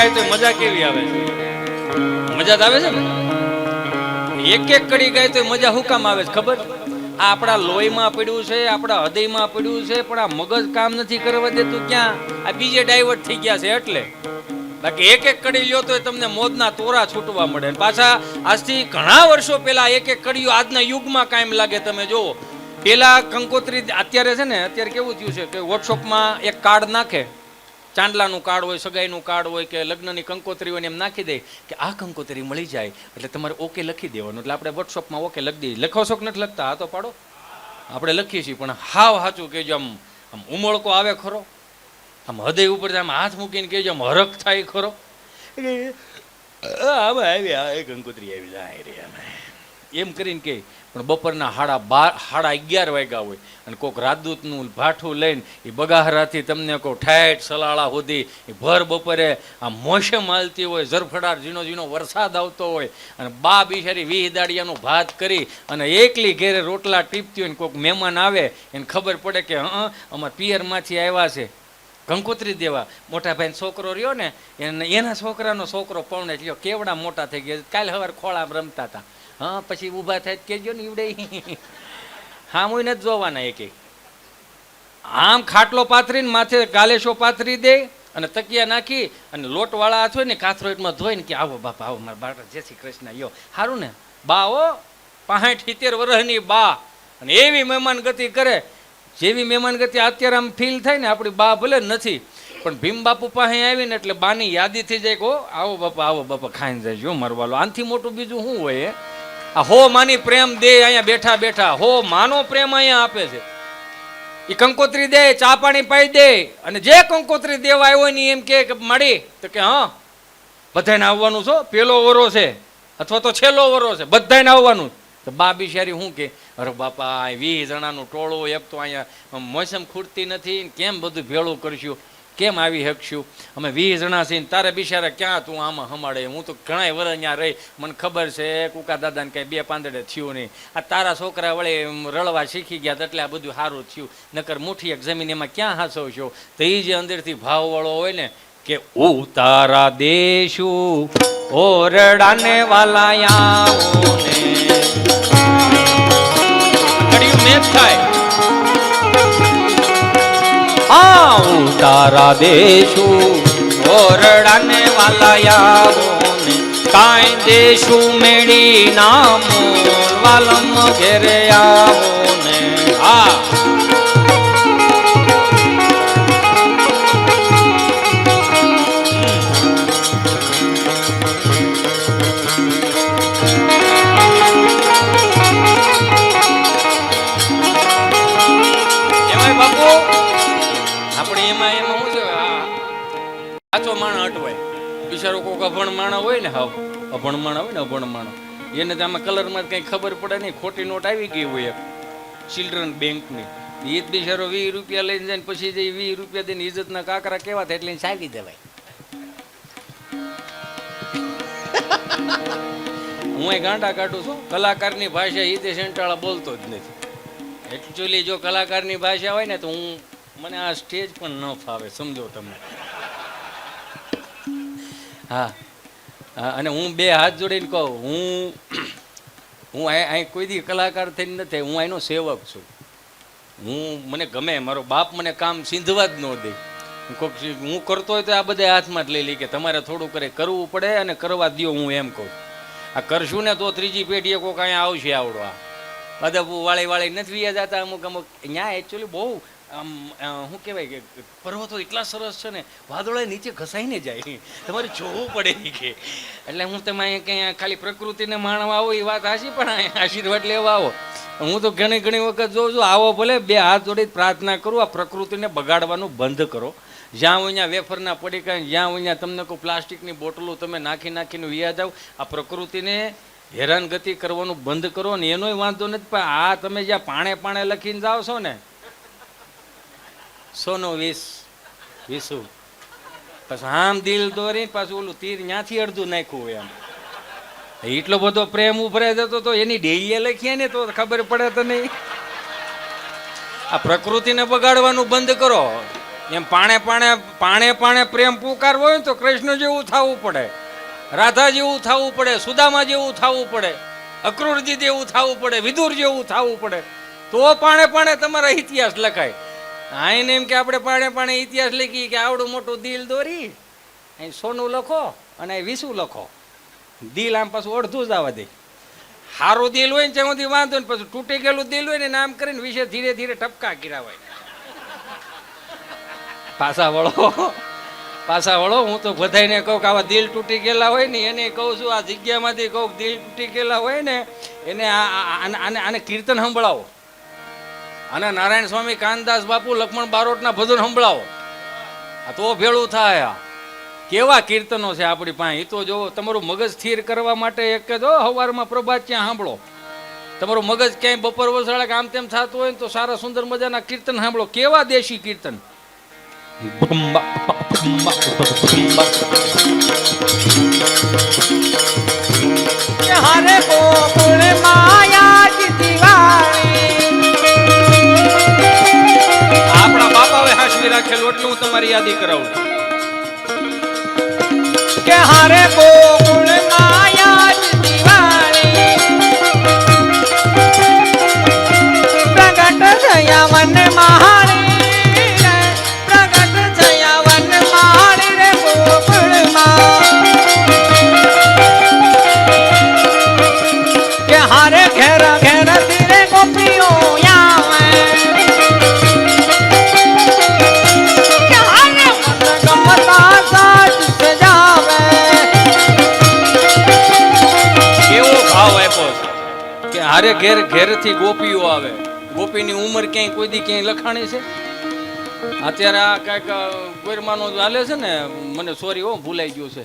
ગાય તો મજા કેવી આવે છે? મજા તો આવે છે ને? એક એક કડી ગાય તો મજા શું કામ આવે છે ખબર? આ આપણા લોહીમાં પડ્યું છે, આપણા હૃદયમાં પડ્યું છે, પણ આ મગજ કામ નથી કરવા દેતું. ક્યાં આ બીજે ડાયવર્ટ થઈ ગયા છે એટલે. બાકી એક એક કડી લ્યો તો તમને મોજના તોરા છૂટવા મળે. પાછા આજથી ઘણા વર્ષો પહેલા એક એક કડીઓ આજના યુગમાં કાયમ લાગે. તમે જુઓ, પેલા કંકોત્રી, અત્યારે છે ને, અત્યારે કેવું થયું છે કે વોટ્સઅપમાં એક કાર્ડ નાખે, ચાંદલાનું કાર્ડ હોય, સગાઈનું કાર્ડ હોય કે લગ્નની કંકોત્રી હોય, એમ નાખી દે કે આ કંકોત્રી મળી જાય એટલે તમારે ઓકે લખી દેવાનું. એટલે આપણે વોટ્સઅપમાં ઓકે લખી દઈએ. લખો છો કે નથી લખતા? હા તો પાડો, આપણે લખીએ છીએ. પણ હાવ સાચું કહેજો, આમ ઉમળકો આવે ખરો? આમ હૃદય ઉપર આમ હાથ મૂકીને કહેજો, આમ હરખ થાય ખરો? આવી કંકોત્રી આવી જાય રે એમ કરીને કે. પણ બપોરના 11:30 વાગ્યા હોય અને કોઈક રાજદૂતનું ભાઠું લઈને એ બગાહરાથી તમને કોઈ ઠેઠ સલાળા સુધી એ ભર બપોરે આ મોસમ હાલતી હોય, ઝરફડાર ઝીણો ઝીણો વરસાદ આવતો હોય અને બા બિચારી 20 દાડિયાનું ભાત કરી અને એકલી ઘેરે રોટલા ટીપતી હોય ને કોઈક મહેમાન આવે એને ખબર પડે કે અમારા પિયરમાંથી આવ્યા છે કંકોત્રી દેવા. મોટા ભાઈ છોકરો રહ્યો ને એના છોકરાનો છોકરો પૌણે થયો, કેવડા મોટા થઈ ગયા, કાલે સવારે ખોળામાં રમતા હતા. હા, પછી ઊભા થાય કેજો ને ઈવડે હા હું નથી જોવાના. એક આમ ખાટલો પાથરીને માથે ગાલેશો પાથરી દે અને તકિયા નાખી અને લોટવાળા હાથ હોય ને કાથરોટમાં ધોઈને કે આવો બાપા આવો મારા બાટા, જય શ્રી કૃષ્ણ. યો સારું ને બા? હો 65-70 વર્ષની બા, અને એવી મહેમાન ગતિ કરે જેવી મહેમાન ગતિ અત્યારે આમ ફીલ થાય ને. આપણી બા ભલે નથી પણ ભીમ બાપુ પાસે આવીને એટલે બાની યાદી થઈ જાય કે આવો બાપા ખાઈને જાય. જો મરવાલો આનથી મોટું બીજું શું હોય? આ હો માની પ્રેમ દે અહીંયા બેઠા બેઠા, હો માનો પ્રેમ અહીંયા આપે છે. એ કંકોત્રી દે, ચા પાણી પાઈ દે, અને જે કંકોત્રી દેવા આવ્યો ને એમ કે મળી તો કે હા બધાને આવવાનું છો, પેલો વરો છે અથવા તો છેલ્લો વરો છે, બધાને આવવાનું. તો બા બિચારી શું કે અરે બાપા 20 જણાનું ટોળું, એક તો અહીંયા મોસમ ખૂટતી નથી, કેમ બધું ભેળું કરશું, કેમ આવી શકશું? અમે 20 જણા છીએ, તારે બિચારા ક્યાં તું આમાં હમાડે? હું તો ઘણા વર્ષ અહીંયા રહી, મને ખબર છે કુકા દાદાને કઈ 2 પાંદડે થયું નહીં. આ તારા છોકરા વળે રળવા શીખી ગયા એટલે આ બધું સારું થયું, નકર મુઠ્ઠી એક જમીન એમાં ક્યાં હાસવશો? તો એ જે અંદરથી ભાવવાળો હોય ને કે ઉતારા દેશું ઓરડાને વાલાયા કડિયું મેચ થાય. ઉતારા દેશું ઓરડાને વાલાયા કાંઈ દેશું મેળી નામ વાલમ ઘેરે આવો ને. હા સાચો માણસ અટવાય. બિચારો કોઈક અભણ માણસ હોય ને, હાવ અભણ માણસ હોય ને, અભણ માણસ એને તો આમાં કલરમાં કંઈ ખબર પડે નહીં. ખોટી નોટ આવી ગઈ હોય ચિલ્ડ્રન બેંકની, એ જ બિચારો 20 રૂપિયા લઈને જાય પછી જે 20 રૂપિયા દઈને ઇજ્જતના કાકરા કેવા થાય એટલે ચાવી દેવાય. હું ગાંડા કાઢું છું. કલાકારની ભાષા હિતે સેંટાળા બોલતો જ નથી. એકચ્યુઅલી જો કલાકારની ભાષા હોય ને તો મને આ સ્ટેજ પણ ન ફાવે, સમજો તમે. હા અને હું 2 હાથ જોડીને કહું, હું અહીં કોઈ દી કલાકાર થઈને નથી, હું અહીંનો સેવક છું. મને ગમે, મારો બાપ મને કામ સીંધવા જ ન દે. હું કરતો હોય તો આ બધા હાથમાં જ લઈ લે કે તમારે થોડું કરવું પડે અને કરવા દો. હું એમ કહું આ કરશું ને તો ત્રીજી પેઢીએ કોઈક અહીંયા આવશે આવડવા. બધા વાળી નથી વ્યા જતા અમુક ત્યાં એકચ્યુઅલી બહુ શું કહેવાય કે પર્વતો એટલા સરસ છે ને, વાદળો નીચે ઘસાઈને જાય, તમારે જોવું પડે કે. એટલે હું તમે અહીંયા કંઈ ખાલી પ્રકૃતિને માણવા આવો એ વાત હાશી, પણ અહીંયા આશીર્વાદ લેવા આવો. હું તો ઘણી વખત જોઉં છું, આવો ભલે 2 હાથ જોડી પ્રાર્થના કરું, આ પ્રકૃતિને બગાડવાનું બંધ કરો. જ્યાં હોય ત્યાં વેફરના પડીકા, જ્યાં હોય ત્યાં તમને કોઈ પ્લાસ્ટિકની બોટલો તમે નાખીને વ્યા જાઓ. આ પ્રકૃતિને હેરાનગતિ કરવાનું બંધ કરો ને એનોય વાંધો નથી. પણ આ તમે જ્યાં પાણે લખીને જાઓ છો ને, સોનો 20 પાછું આમ દિલ દોરી પાછું ઓલું તીર ત્યાંથી અડધું નાખ્યું હોય. આમ એટલો બધો પ્રેમ ઉભરાઈ જતો તો એની ડેલીએ લખીએ ને તો ખબર પડે તો નહીં. આ પ્રકૃતિને બગાડવાનું બંધ કરો. એમ પાણે પાણે પ્રેમ પુકારવો હોય ને તો કૃષ્ણ જેવું થવું પડે, રાધા જેવું થવું પડે, સુદામા જેવું થવું પડે, અક્રૂરજી જેવું થવું પડે, વિદુર જેવું થવું પડે, તો પાણે તમારા ઇતિહાસ લખાય. આઈને એમ કે આપણે પાણે ઇતિહાસ લખી કે આવડું મોટું દિલ દોરી અહીં સોનું લખો અને વિસું લખો. દિલ આમ પાછું અડધું જ આવવા દે. સારું દિલ હોય ને ત્યાં સુધી વાંધો ને, પછી તૂટી ગયેલું દિલ હોય ને નામ કરીને વિશે ધીરે ધીરે ટપકા ગિરાવાય. પાછા વળો. હું તો બધાને કહું કે આવા દિલ તૂટી ગયેલા હોય ને એને કહું છું, આ જગ્યામાંથી કહું દિલ તૂટી ગયેલા હોય ને એને આને કીર્તન સંભળાવો, અને નારાયણ સ્વામી, કાનદાસ બાપુ, લક્ષ્મણ બારોટના ભજન સંભળાવો. આ તો ભેળું થાય. કેવા કીર્તનો છે આપણી પાસે, એ તો જો તમારું મગજ સ્થિર કરવા માટે એક જો સવારમાં પ્રભાત ત્યાં સાંભળો. તમારું મગજ ક્યાંય બપોર વસળે કે આમ તેમ થતું હોય ને તો સારા સુંદર મજાના કીર્તન સાંભળો. કેવા દેશી કીર્તન. हरे गोकुल माया की दिवाली. આપણા બાપાએ હાશવી રાખેલું એટલે હું તમારી યાદી કરાવું. કે હરે ગોકુલ માયા की दिवाली. प्रगट थया वन महारी रे, प्रगट थया वन महारी रे गोकुल માં. કે હારે ઘેર ઘેર ધીરે ગોપીઓ આવે. કે હારે મન ગમતા સાજ સજાવે. કેવો ભાવ આપ્યો છે કે હારે ઘેરથી ગોપીઓ આવે. ગોપીની ઉંમર ક્યાંય કોઈ દી ક્યાંય લખાણી છે? અત્યારે આ કાંઈક કોરમાનો હાલે છે ને, મને સોરી હો ભૂલાઈ ગયું છે.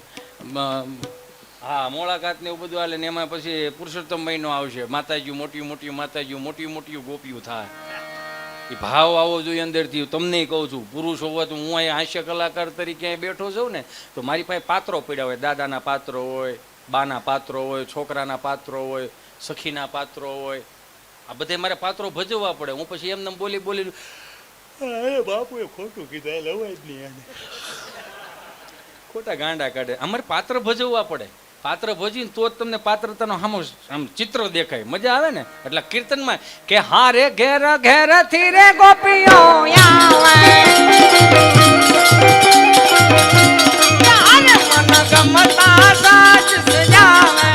હા, મોળાકાત ને એવું બધું હાલે ને એમાં પછી પુરુષોત્તમ મહિનો આવશે. માતાજી મોટી મોટી ગોપીઓ થાય. એ ભાવ આવો જોઈએ અંદરથી. તમને કહું છું, પુરુષ હોવા તો હું અહીંયા હાસ્ય કલાકાર તરીકે અહીં બેઠો છું ને, તો મારી પાસે પાત્રો પડ્યા હોય. દાદાના પાત્રો હોય, બાના પાત્રો હોય, છોકરાના પાત્રો હોય, સખીના પાત્રો હોય. આ બધે મારે પાત્રો ભજવવા પડે. હું પછી એમને બોલી બાપુએ ખોટું કીધું, લવાય જ નહીં, ખોટા ગાંડા કાઢે. અમારે પાત્ર ભજવવા પડે. પાત્ર ભજીને તો જ તમને પાત્રતાનો આમ ચિત્ર દેખાય, મજા આવે ને. એટલે કીર્તનમાં કે હારે ઘેર ઘેર થી રે ગોપીઓ આવે. કે હારે મન ગમતા સાજ સજાવે.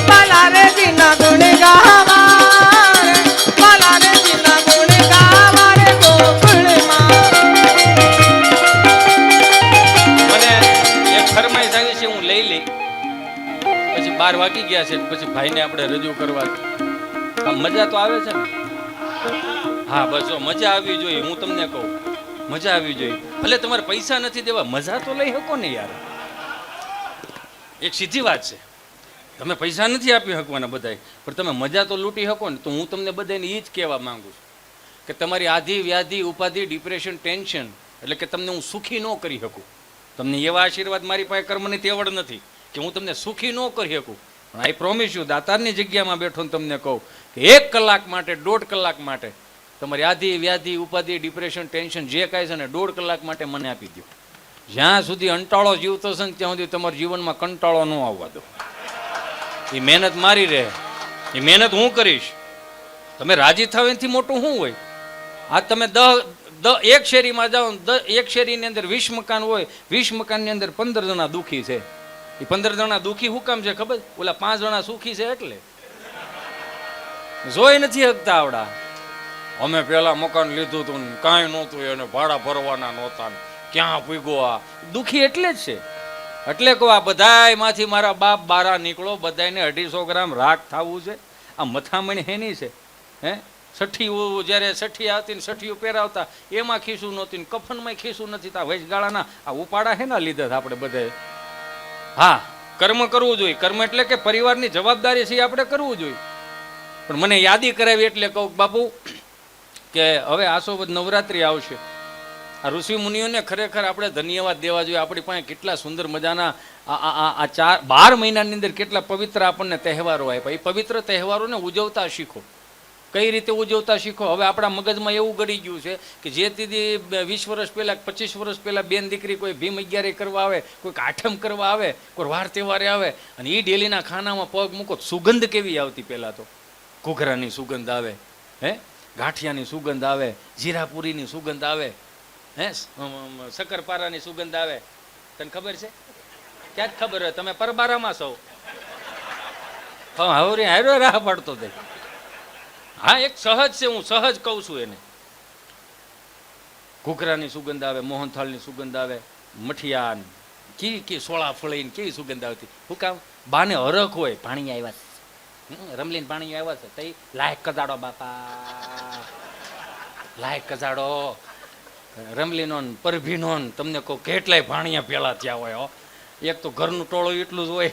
ભલા રે જીના ગુણ ગાવા રે, ભલા રે જીના ગુણ ગાવા રે ગોકુળમાં. ફરમાઈશ આવી છે, હું લઈ લઈ. પછી 12 વાગી ગયા છે, પછી ભાઈને આપણે રજૂ કરવા. મજા તો આવે છે ને? હા, બસ જો મજા આવવી જોઈએ. હું તમને કહું, મજા આવવી જોઈએ. ભલે તમારે પૈસા નથી દેવા, મજા તો લઈ શકો ને યાર. એક સીધી વાત છે, તમે પૈસા નથી આપી શકવાના બધાય, પણ તમે મજા તો લૂંટી શકો ને. તો હું તમને બધાને એ જ કહેવા માંગુ છું કે તમારી આધિ વ્યાધિ ઉપાધિ ડિપ્રેશન ટેન્શન એટલે કે તમને હું સુખી ન કરી શકું. તમને એવા આશીર્વાદ મારી પાસે કર્મની તેવડ નથી કે હું તમને સુખી ન કરી શકું. પણ આઈ પ્રોમિસ યુ, દાતારની જગ્યામાં બેઠો ને તમને કહું કે 1 કલાક માટે 1.5 કલાક માટે તમારી આધિ વ્યાધિ ઉપાધિ ડિપ્રેશન ટેન્શન જે કાંઈ છે ને 1.5 કલાક માટે મને આપી દો. જ્યાં સુધી અંટાળો જીવતો છે ને ત્યાં સુધી તમારા જીવનમાં કંટાળો ન આવવા દો. એ મહેનત મારી રહે, એ મહેનત હું કરીશ. તમે રાજી થાવ એનાથી મોટું શું હોય? આ તમે એક શેરીમાં જાઓ, એક શેરીની અંદર 20 મકાન હોય, 20 મકાનની અંદર 15 જણા દુઃખી છે. એ 15 જણા દુઃખી શું કામ છે ખબર? ઓલા 5 જણા સુખી છે એટલે જોઈ નથી શકતા આવડા. અમે પેલા મકાન લીધું હતું, કાંઈ નહોતું, એને ભાડા ભરવાના નહોતા, ક્યાં પૂગ્યો આ દુઃખી એટલે જ છે. એટલે કહો, આ બધાય માંથી મારા બાપ બારા નીકળો, બધાને 250 ગ્રામ રાખ થવું છે. આ મથામણ હેની છે હે? સઠીઓ જ્યારે સઠી આવતી ને સઠીઓ પહેરાવતા એમાં ખીસું નહોતી ને કફનમાં ખીસું નથી. તા વૈશગાળાના આ ઉપાડા હેના લીધા આપણે બધાએ. હા, કર્મ કરવું જોઈએ. કર્મ એટલે કે પરિવારની જવાબદારી છે, આપણે કરવું જોઈએ. પણ મને યાદી કરાવી એટલે કહું બાપુ કે હવે આસોવદ નવરાત્રિ આવશે. આ ઋષિ મુનિઓને ખરેખર આપણે ધન્યવાદ દેવા જોઈએ. આપણી પાસે કેટલા સુંદર મજાના આ 12 મહિનાની અંદર કેટલા પવિત્ર આપણને તહેવારો આપ્યા. એ પવિત્ર તહેવારોને ઉજવતા શીખો. કઈ રીતે ઉજવતા શીખો. હવે આપણા મગજમાં એવું ગળી ગયું છે કે જે દીદી 20 વર્ષ પહેલાં 25 વર્ષ પહેલાં બેન દીકરી કોઈ ભીમ 11 કરવા આવે, કોઈક આઠમ કરવા આવે, કોઈ વાર તહેવારે આવે અને એ ડેલીના ખાનામાં પગ મૂકો, સુગંધ કેવી આવતી પહેલાં તો. ઘૂઘરાની સુગંધ આવે, હે ગાંઠિયાની સુગંધ આવે, જીરાપુરીની સુગંધ આવે, હે શક્કરપારાની સુગંધ આવે. તને ખબર છે? ક્યાં જ ખબર હોય, તમે પરબારામાં છો. હવે હારો રાહ પાડતો થઈ. હા, એક સહજ છે, હું સહજ કહું છું એને. ઘૂઘરાની સુગંધ આવે, મોહનથાળની સુગંધ આવે, મઠિયાન કેવી સોળા ફળીને કેવી સુગંધ આવતી. શું કામ? બાને હરખ હોય, પાણી આવ્યા છે, રમલીને પાણી આવ્યા છે, તઈ લાયક કજાડો બાપા, લાયક કજાડો. રમલીનો ને પરભીનો ને તમને કહું કેટલાય ભાણિયા પેલા ત્યાં હોય. એક તો ઘરનું ટોળું એટલું જ હોય.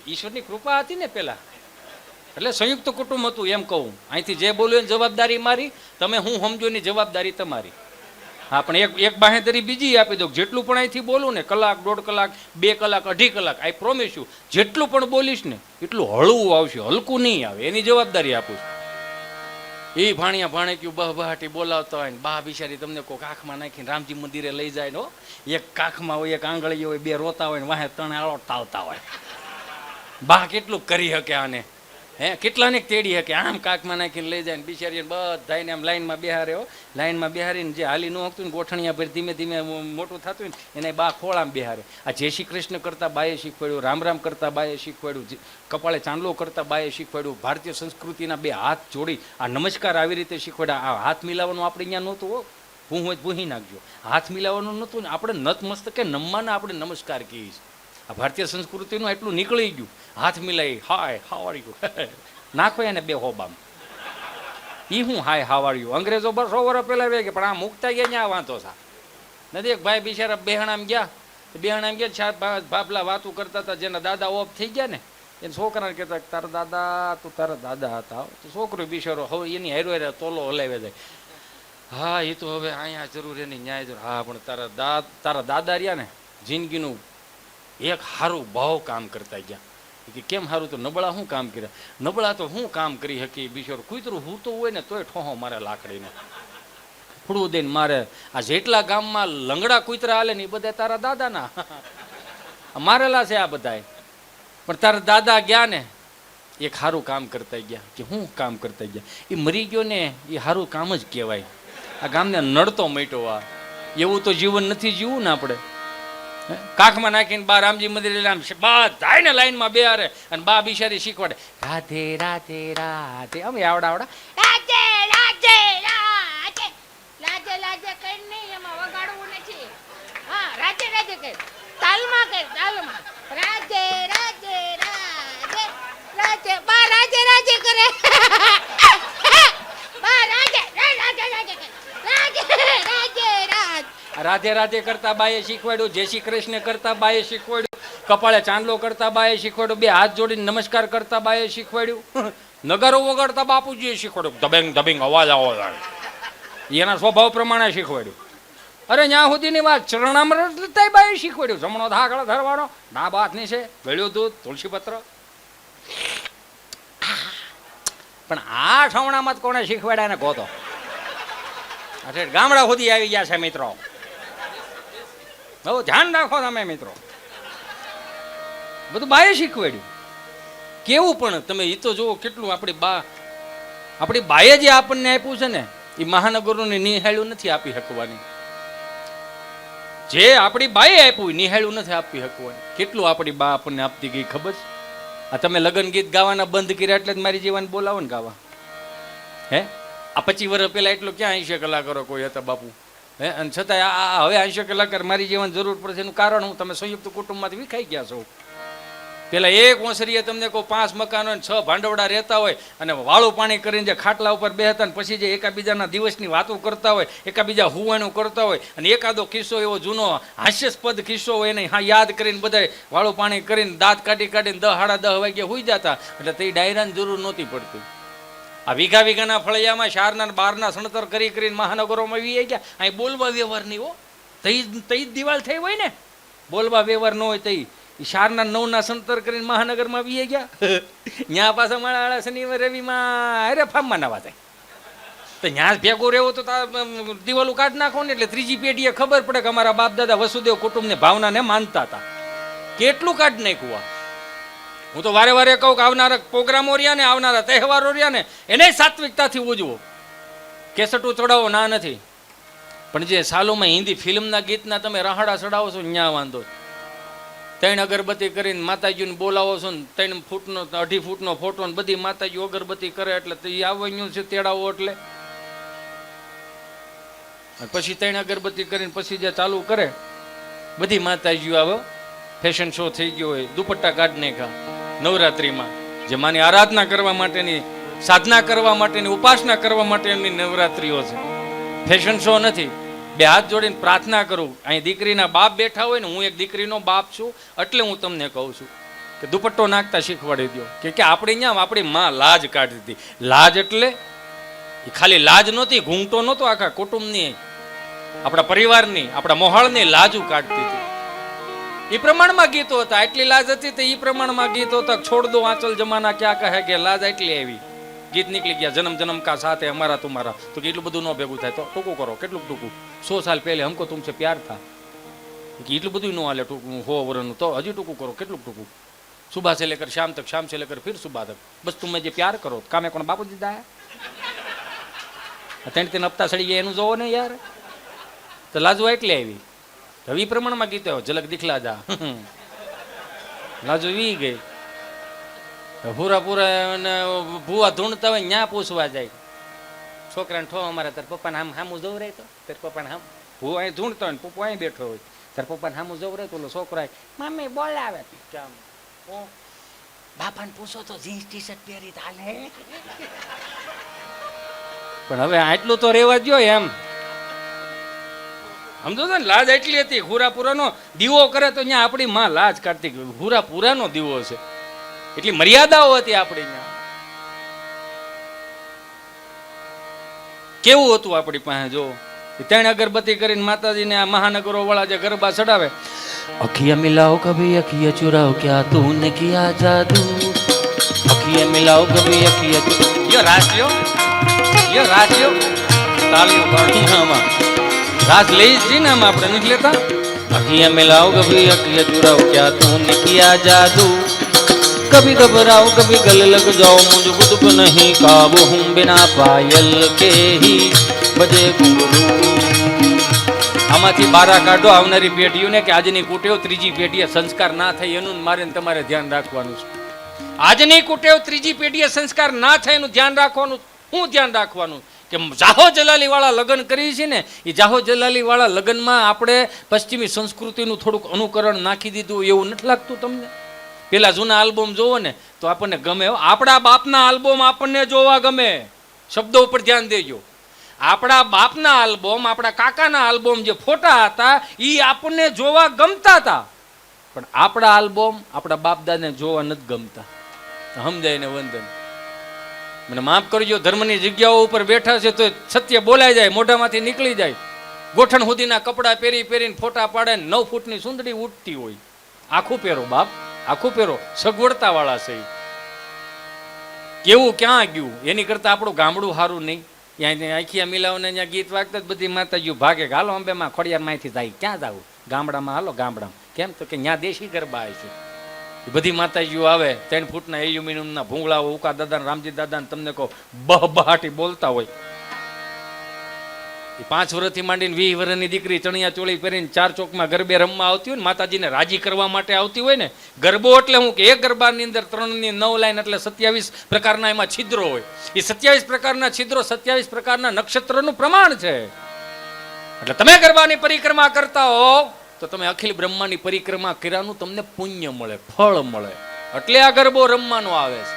ઈશ્વરની કૃપા હતી ને પેલા, એટલે સંયુક્ત કુટુંબ હતું એમ કહું. અહીંથી જે બોલ્યું એની જવાબદારી મારી, તમે હું સમજો એની જવાબદારી તમારી. હા, પણ એક બાહેધરી બીજી આપી દો, જેટલું પણ અહીંથી બોલું ને, કલાક, 1.5 કલાક, 2 કલાક, 2.5 કલાક, આઈ પ્રોમિસ યુ, જેટલું પણ બોલીશ ને એટલું હળવું આવશે, હલકું નહીં આવે. એની જવાબદારી આપું છું. એ ભાણિયા ભાણેક્યું બહાટી બોલાવતા હોય ને બા બિચારી તમને કોઈ કાખમાં નાખીને રામજી મંદિરે લઈ જાય ને, એક કાખમાં હોય, એક આંગળી હોય, 2 રોતા હોય ને વાહે 3 આળોટતા આવતા હોય. બા કેટલું કરી શકે આને, હે કેટલાને તેડી શકે. આમ કાખમાં નાખીને લઈ જાય ને બિચારીને બધાને આમ લાઈનમાં બેહારે હો. લાઈનમાં બેહારીને જે હાલી ન હકતું ને ગોઠણિયા ભરી ધીમે ધીમે મોટું થતું હોય ને એને બા ખોળામાં બેહારે. આ જય શ્રી કૃષ્ણ કરતા બાએ શીખવાડ્યું, રામ રામ કરતા બાએ શીખવાડ્યું, કપાળે ચાંદલો કરતા બાએ શીખવાડ્યું. ભારતીય સંસ્કૃતિના 2 હાથ જોડી આ નમસ્કાર આવી રીતે શીખવાડ્યા. આ હાથ મિલાવવાનું આપણે અહીંયા નહોતું હો, હું હોય ભૂહી નાખજો. હાથ મિલાવવાનું નહોતું ને, આપણે નતમસ્તકે નમવાના આપણે નમસ્કાર કહીએ છીએ. આ ભારતીય સંસ્કૃતિનું એટલું નીકળી ગયું. હાથ મિલાઈ, હાય હાવ આર યુ નાખો એને 2 હોબામ. એ હું હાય હાવ આર યુ અંગ્રેજો 100 વર્ષ પહેલા વે કે પણ આ મુકતા ગયા ત્યાં વાંધો સા નથી. એક ભાઈ બિચારા બેહણામ ગયા, બેહણામ ગયા બાપલા વાતું કરતા હતા. જેના દાદા ઓફ થઈ ગયા ને એને છોકરાને કહેતા તારા દાદા તો તારા દાદા હતા. તો છોકરો બિચારો હવે એની હેરો હેરા તોલો હલાવે જાય. હા, એ તો હવે અહીંયા જરૂર એની ન્યાય જરૂર. હા, પણ તારા દાદા રહ્યા ને જિંદગીનું એક સારું ભાવ કામ કરતા ગયા. કે કેમ સારું? તો નબળા શું કામ કર્યા? નબળા તો શું કામ કરી શકી? બિચારું કૂતરું હૂતું હોય ને તોય ઠોહો મારે લાકડીને ફૂડવું દઈને મારે. આ જેટલા ગામમાં લંગડા કૂતરા હાલે ને એ બધા તારા દાદાના મારેલા છે આ બધાય. પણ તારા દાદા ગયા ને એક સારું કામ કરતા ગયા. કે શું કામ કરતા ગયા? એ મરી ગયો ને એ સારું કામ જ કહેવાય. આ ગામને નડતો મટ્યો. આ એવું તો જીવન નથી જીવવું ને આપણે. કાખમાં નાખીને બા રામજી મંદિર બધા ને લાઈનમાં બેહારે અને બા બિચારી શીખવાડે રાધે રાધે રાધે. અમે આવડા લાજે લાજે લાજે લાજે લાજે કઈ નહીં, એમાં વગાડવું નથી. હા, રાજે રાજે કર, તાલમાં કર, તાલમાં રાજે રાજે રાજે રાજે. બા રાજે રાજે કરે, બા રાજે રાજે રાજે કરે, રાજે રાજે રાજ. રાધે રાધે કરતા બાએ શીખવાડ્યું, જય શ્રી કૃષ્ણ કરતા બાએ શીખવાડ્યું, કપાળે ચાંદલો કરતા બાએ શીખવાડ્યું, 2 હાથ જોડીને નમસ્કાર કરતા બાએ શીખવાડ્યું, નગારો વગાડતા બાપુજીએ શીખવાડ્યું, ધબેંગ ધબેંગ અવાજ આવો એના સ્વભાવ પ્રમાણે શીખવાડ્યું. અરે ત્યાં સુધીની વાત ચરણામૃત બાએ શીખવાડ્યું. જમણો ધાકડો ધરવાનો, ડાબો હાથ નીચે, ગળ્યું દૂધ, તુલસી પત્ર. પણ આ ઠવણામાં કોને શીખવાડ્યા ને કહો તો? ગામડા સુધી આવી ગયા છે મિત્રો. હવે ધ્યાન રાખો તમે મિત્રો. બધું બાએ શીખવાડ્યું. કેવું પણ તમે એ તો જુઓ કેટલું આપણી બાએ જે આપણને આપ્યું છે ને એ મહાનગરોને નિહાળ્યું નથી આપી શકવાની. જે આપણી બાએ આપ્યું નિહાળ્યું નથી આપી શકવાની. કેટલું આપણી બા આપણને આપતી ગઈ ખબર છે? આ તમે લગ્ન ગીત ગાવાના બંધ કર્યા એટલે જ મારી જીવન બોલાવો ને ગાવા. હે આ 25 વર્ષ પહેલા એટલો ક્યાં 80 કલાકારો કોઈ હતા બાપુ? હે અને છતાંય આ હવે 80 કલાકાર મારી જીવન જરૂર પડશે. એનું કારણ હું તમે સંયુક્ત કુટુંબમાંથી વિખાઈ ગયા છો. પેલા એક ઓસરીએ તમને કોઈ 5 મકાનો 6 ભાંડવડા રહેતા હોય અને વાળું પાણી કરીને જે ખાટલા ઉપર બેહતા ને પછી જે એકાબીજાના દિવસની વાતો કરતા હોય, એકાબીજા હુવાનું કરતા હોય અને એકાદો કિસ્સો એવો જૂનો હાસ્યાસ્પદ કિસ્સો હોય એને યાદ કરીને બધા વાળું પાણી કરીને દાંત કાઢી કાઢીને 10 સાડા 10 વાગ્યા હુઈ જતા. એટલે તે ડાયરાની જરૂર નહોતી પડતી. આ વીઘા વીઘાના ફળિયામાં 4ના 12ના સણતર કરી કરીને મહાનગરોમાં વી ગયા. અહીં બોલવા વ્યવહાર નહીં હો. તઈ દિવાલ થઈ હોય ને, બોલવા વ્યવહાર ન હોય તઈ એ શારના 9ના સંતર કરીને મહાનગરમાં વીએ ગયા. ત્યાં પાછા માળા શનિવાર રવિમાં અરે ફાર્મમાં નાવા જાય. તો ત્યાં જ ભેગું રહેવું તો દિવાલું કાઢ નાખો ને એટલે ત્રીજી પેઢીએ ખબર પડે કે અમારા બાપ દાદા વસુદેવ કુટુંબની ભાવનાને માનતા હતા. કેટલું કાઢ નાખ્યું. હું તો વારે વારે કહું કે આવનારા પ્રોગ્રામો રહ્યા ને આવનારા તહેવારો રહ્યા ને એને સાત્વિકતાથી ઉજવો. કેસેટો ચડાવો ના નથી, પણ જે સાલોમાં હિન્દી ફિલ્મના ગીતના તમે રહાડા ચડાવો છો ન્યા વાંધો. 3 અગરબત્તી કરીને માતાજીને બોલાવો છો ને 3 ફૂટનો 2.5 ફૂટનો ફોટો ને બધી માતાજી અગરબત્તી કરે એટલે એ આવવાનું છે તેડાવો. એટલે પછી 3 અગરબત્તી કરીને પછી જે ચાલુ કરે બધી માતાજીઓ આવે. ફેશન શો થઈ ગયો હોય, દુપટ્ટા કાઢ નાખ્યા. નવરાત્રિમાં જે માની આરાધના કરવા માટેની, સાધના કરવા માટેની, ઉપાસના કરવા માટેની નવરાત્રિઓ છે, ફેશન શો નથી. 2 હાથ જોડીને પ્રાર્થના કરું. અહીં દીકરીના બાપ બેઠા હોય ને, હું એક દીકરીનો બાપ છું એટલે હું તમને કહું છું કે દુપટ્ટો નાખતા શીખવાડી દો. કે આપણે અહીંયા આપણી માં લાજ કાઢી હતી. લાજ એટલે એ ખાલી લાજ નહોતી, ઘૂંઘટો નહોતો, આખા કુટુંબની, આપણા પરિવારની, આપણા મોહાળની લાજુ કાઢતી હતી. એ પ્રમાણમાં ગીતો હતા. એટલી લાજ હતી તો એ પ્રમાણમાં ગીતો હતા. છોડ દો આંચલ જમાના ક્યાં કહે કે લાજ એટલી આવી. ગીત નીકળી ગયા જન્મ જન્મ કા સાથ હે હમારા તુમારા. તો એટલું બધું ન ભેગું થાય તો ટૂંકું કરો. કેટલું ટૂંકું? 100 સાલ પહેલે હમકો તુમસે પ્યાર થા. એટલું બધું ન હાલે ટૂંકું 100 વર્ષનું. તો હજી ટૂંકું કરો. કેટલું ટૂંકું? સુબહ से लेकर शाम तक, शाम से लेकर फिर सुबह तक, बस तुम मुझे प्यार करो. કામે કોણ બાપુ દીધા હે? 3 હપ્તા સડી ગયા એનું જોવો ને યાર. તો લાજવા એટલે આવી. હવે એ પ્રમાણમાં ગીતો ઝલક દિખલા જા લાજુ વી ગઈ. પૂરા ભૂવા ધૂણતા હોય ન્યા પૂછવા જાય. છોકરાને ઠો અમારે તાર પપ્પાને હામું જવું રહે તો તાર પપ્પાને હામ ભૂવા અહીં ધૂણતા હોય ને પપ્પા અહીં બેઠો હોય તાર પપ્પાને હામું જવું રહે તો ઓલો છોકરા મમ્મી બોલાવે. કેમ? બાપાને પૂછો તો જીન્સ ટી શર્ટ પહેરી હાલે. પણ હવે આટલું તો રેવા જ જોઈએ એમ. સમજો છો ને, લાજ એટલી હતી. હુરાપુરાનો દીવો કરે તો ત્યાં આપણી માં લાજ કાઢતી. હુરાપુરાનો દીવો છે એટલી મર્યાદાઓ હતી આપણી ત્યાં. કેવું હતું આપણી પાસે જો 3 અગરબત્તી કરીને માતાજીને આ મહાનગરો વાળા જે ગરબા ચડાવે. अखियां मिलाओ कभी अखियां चुराओ क्या तूने किया जादू. अखियां मिलाओ कभी अखियां યો રાસ લ્યો તાળીઓ પાડી આમાં રાસ લઈ જ ને આમાં આપણે નથી લેતા. अखियां मिलाओ कभी अखियां चुराओ क्या तूने किया जादू. कभी घबराओ कभी गले लग जाओ मुझे खुद पे नहीं काबू हूँ बिना पायल के ही बजे घुंघरू. આમાંથી બારા કાઢો આવનારી પેઢીઓને કે આજની કુટેવ ત્રીજી પેઢીએ સંસ્કાર ના થાય એનું મારે તમારે ધ્યાન રાખવાનું છે. આજની કુટેવ ત્રીજી પેઢીએ સંસ્કાર ના થાય એનું ધ્યાન રાખવાનું. શું ધ્યાન રાખવાનું? કે જાહો જલાલી વાળા લગ્ન કરી છે ને, એ જાહો જલાલી વાળા લગ્નમાં આપણે પશ્ચિમી સંસ્કૃતિનું થોડુંક અનુકરણ નાખી દીધું એવું નથી લાગતું તમને? પેલા જૂના આલ્બમ જોવો ને તો આપણને ગમે. આપણા બાપના આલ્બમ આપણને જોવા ગમે. શબ્દો ઉપર ધ્યાન દેજો. આપણા બાપના આલ્બમ, આપણા કાકાના આલ્બમ જે ફોટા હતા એ આપણને જોવા ગમતા હતા. પણ આપણા આલ્બમ આપણા બાપ દાદાને જોવા નથી ગમતા. સમજાય ને વંદન. મને માફ કરજો, ધર્મની જગ્યાઓ ઉપર બેઠા છે તો સત્ય બોલાઈ જાય, મોઢામાંથી નીકળી જાય. ગોઠણ સુધીના કપડાં પહેરીને ફોટા પાડે, 9 ફૂટની સુંદડી ઉઠતી હોય. આખું પહેરો બાપ, આખું પહેરો. સગવડતા વાળા છે. કેવું ક્યાં ગયું? એની કરતા આપણું ગામડું સારું નહીં? ત્યાં આખિયા મિલાવને ત્યાં ગીત વાગતા જ બધી માતાજીઓ ભાગે કે હાલો અંબેમાં ખોડિયારમાંથી જાય. ક્યાં જવું? ગામડામાં. હાલો ગામડામાં. કેમ? તો કે ત્યાં દેશી ગરબા આવે છે. બધી માતાજીઓ આવે 3 ફૂટના એલ્યુમિનિયમના ભૂંગળાઓ, ઉકા દાદા, રામજી દાદા તમને કહો બહાટી બોલતા હોય. 5 વર્ષથી માંડીને 20 વર્ષની દીકરી ચણિયા ચોળી પહેરીને 4 ચોકમાં ગરબે રમવા આવતી હોય ને, માતાજીને રાજી કરવા માટે આવતી હોય ને. ગરબો એટલે હું કે એક ગરબાની અંદર 3 ની 9 લાઈન એટલે 27 પ્રકારના એમાં છિદ્રો હોય. એ 27 પ્રકારના છિદ્રો 27 પ્રકારના નક્ષત્રનું પ્રમાણ છે. એટલે તમે ગરબાની પરિક્રમા કરતા હો તો તમે અખિલ બ્રહ્માની પરિક્રમા કર્યાનું તમને પુણ્ય મળે, ફળ મળે. એટલે આ ગરબો રમવાનો આવે છે.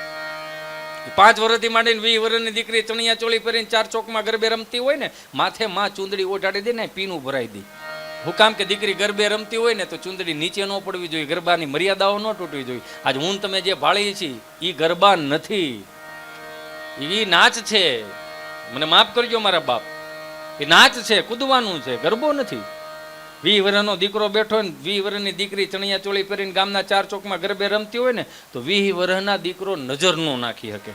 5 વર્ષથી માંડીને 20 વર્ષની દીકરી ચણિયા ચોળી પહેરીને 4 ચોકમાં ગરબે રમતી હોય ને, માથે માં ચૂંદડી ઓઢાડી દે ને પીનું ભરાઈ દે. હું કામ કે દીકરી ગરબે રમતી હોય ને તો ચૂંદડી નીચે ન પડવી જોઈએ, ગરબાની મર્યાદાઓ ન તૂટવી જોઈએ. આજ હું તમે જે ભાળીએ છીએ એ ગરબા નથી, એ નાચ છે. મને માફ કરજો મારા બાપ, એ નાચ છે, કૂદવાનું છે, ગરબો નથી. 20 વર્ષનો દીકરો બેઠો હોય ને 20 વર્ષની દીકરી ચણિયા ચોળી પહેરીને ગામના ચાર ચોકમાં ગરબે રમતી હોય ને તો 20 વર્ષના દીકરો નજર નો નાખી શકે.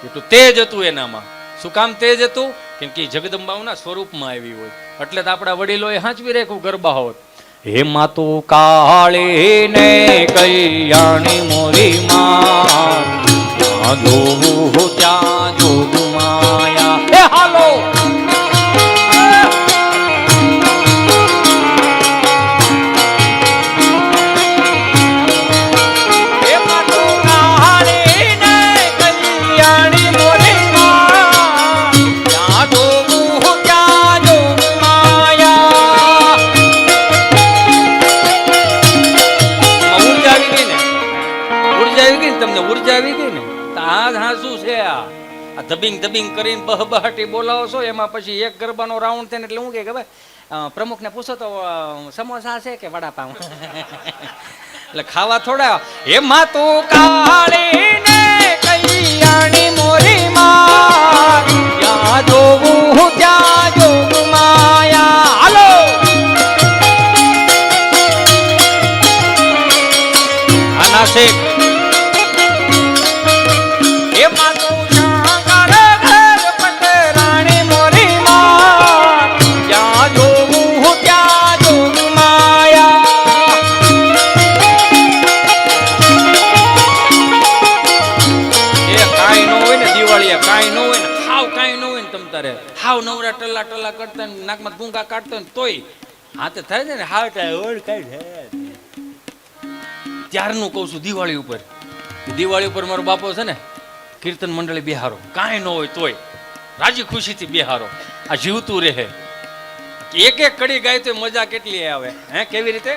એટલું તેજ હતું એનામાં. શું કામ તેજ હતું? કેમ કે જગદંબાઓના સ્વરૂપમાં આવી હોય. એટલે તો આપણા વડીલોએ હાંચવી રાખ્યું ગરબા હોત. હે માતુ કાળી ને કલ્યાણી મોરી માં, ત્યાં જોવું ત્યાં જોગ માયા. હે હાલો ધબિંગ ધબિંગ કરીને બહબહાટી બોલાવો છો. એમાં પછી એક ગરબાનો રાઉન્ડ થાય ને એટલે હું કે ભાઈ પ્રમુખને પૂછો તો સમોસા છે કે વડાપાઉં એટલે ખાવા થોડા. એમાં તું કાળી ને કલ્યાણી મોરી માં, ત્યાં જોવું ત્યાં જોગ માયા. હાલો આના શેખ એમાં તું શંકર ઘર પટરાણી મોરી માં, ત્યાં જોવું ત્યાં જોગ માયા. એ કાંઈ ન હોય ને દિવાળીએ કાંઈ ન હોય ને હાવ કાંઈ ન હોય ને તમ તારે હાવ નવરા ટલ્લા ટલ્લા કરતા ને નાકમાં ભૂંગા કાઢતો ને તોય હાથે થાય છે ને હાવ કાંઈ છે ત્યારનું કહું છું. દિવાળી ઉપર મારો બાપો છે ને કીર્તન મંડળી બિહારો કાંઈ ન હોય તોય રાજી ખુશીથી બિહારો. આ જીવતું રહે. એક એક કડી ગાય તો મજા કેટલી આવે. હે કેવી રીતે?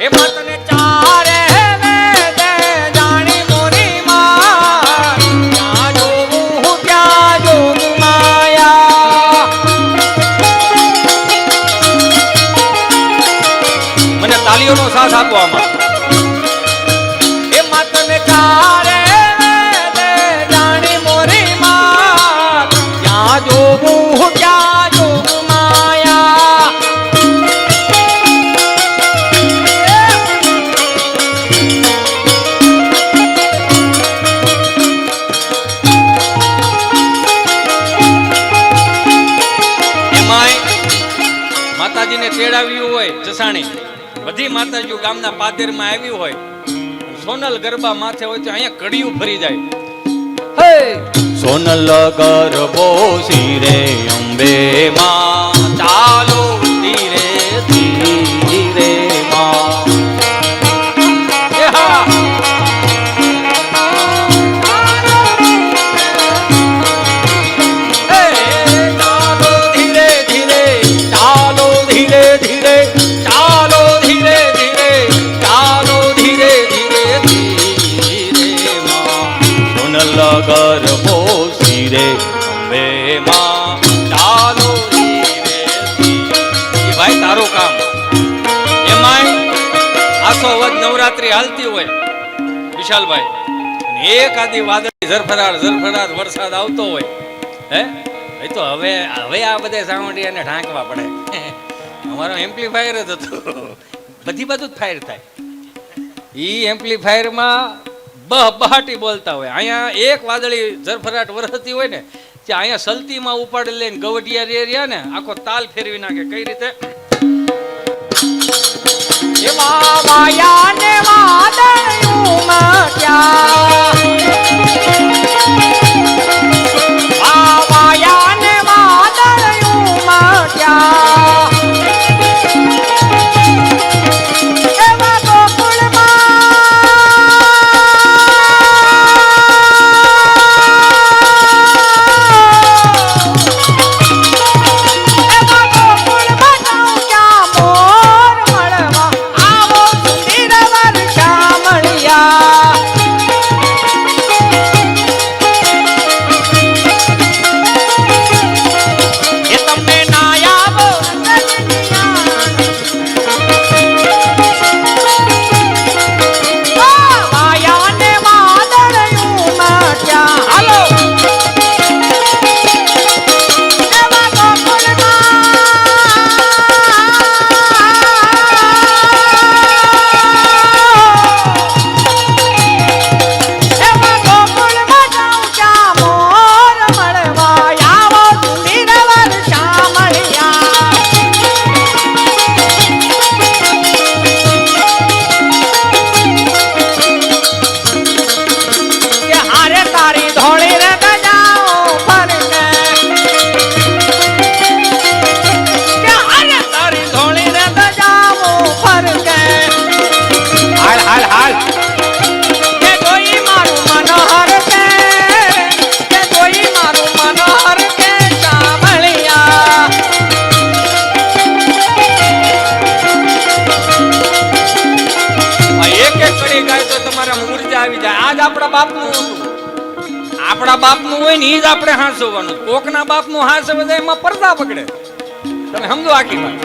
એમાં તને ચારે વેદ જાણી મોરી માં, ત્યાં જોવું ત્યાં જોગ માયા. મને તાલીઓનો સાથ આપો આમાં. એમાં તને ચારે વેદ જાણી મોરી માં, ત્યાં જોવું ત્યાં જોગ માયા. એમાંય માતાજીને તેડાવ્યું હોય જસાણી બધી માતાજીઓ ગામના પાદરમાં આવ્યું હોય સોનલ ગરબા માથે હોય તો અહીંયા કડિયું ફરી જાય. હે સોનલ ગરબો શિરે અંબે માં, ચાલો ધીરે ધીરે માં. એ હા હે ચાલો ધીરે ધીરે, ચાલો ધીરે ધીરે, ચાલો ધીરે ધીરે, ચાલો ધીરે ધીરે ધીરે માં. સોનલ ગરબો શિરે અંબે માં, ચાલો ધીરે ધીરે. એ ભાઈ તારું કામ. એમાંય આસો અવધ નવરાત્રી હાલતી હોય વિશાલભાઈ અને એક આદી વાદળી ઝરફરાટ વરસાદ આવતો હોય. હે એ તો હવે આ બધા સાવંડી અને ઢાંકવા પડે. અમારો એમ્પ્લીફાયર જ હતું. બધી બાજુ જ ફાયર થાય. ઈ એમ્પ્લીફાયરમાં બહાટી બોલતા હોય. અહીંયા એક વાદળી ઝરફરાટ વરસતી હોય ને ત્યાં અહીંયા સલતીમાં ઉપાડી લઈને ગવડિયા રહ્યા ને આખો તાલ ફેરવી નાખે. કઈ રીતે? એમાં વાયા ને વાદળિયું મટ્યા, આ વાયા ને વાદળિયું મટ્યા. એવા ગોકુળમાં ક્યાં મોર મળવા આવો સુંદર વર્ષા મળ્યા. આપણા બાપનું હોય ને એ જ આપણે હાંસવવાનું. કોકના બાપનું હાંસવે તો એમાં પડદા પકડે. તમે સમજો આખી વાત.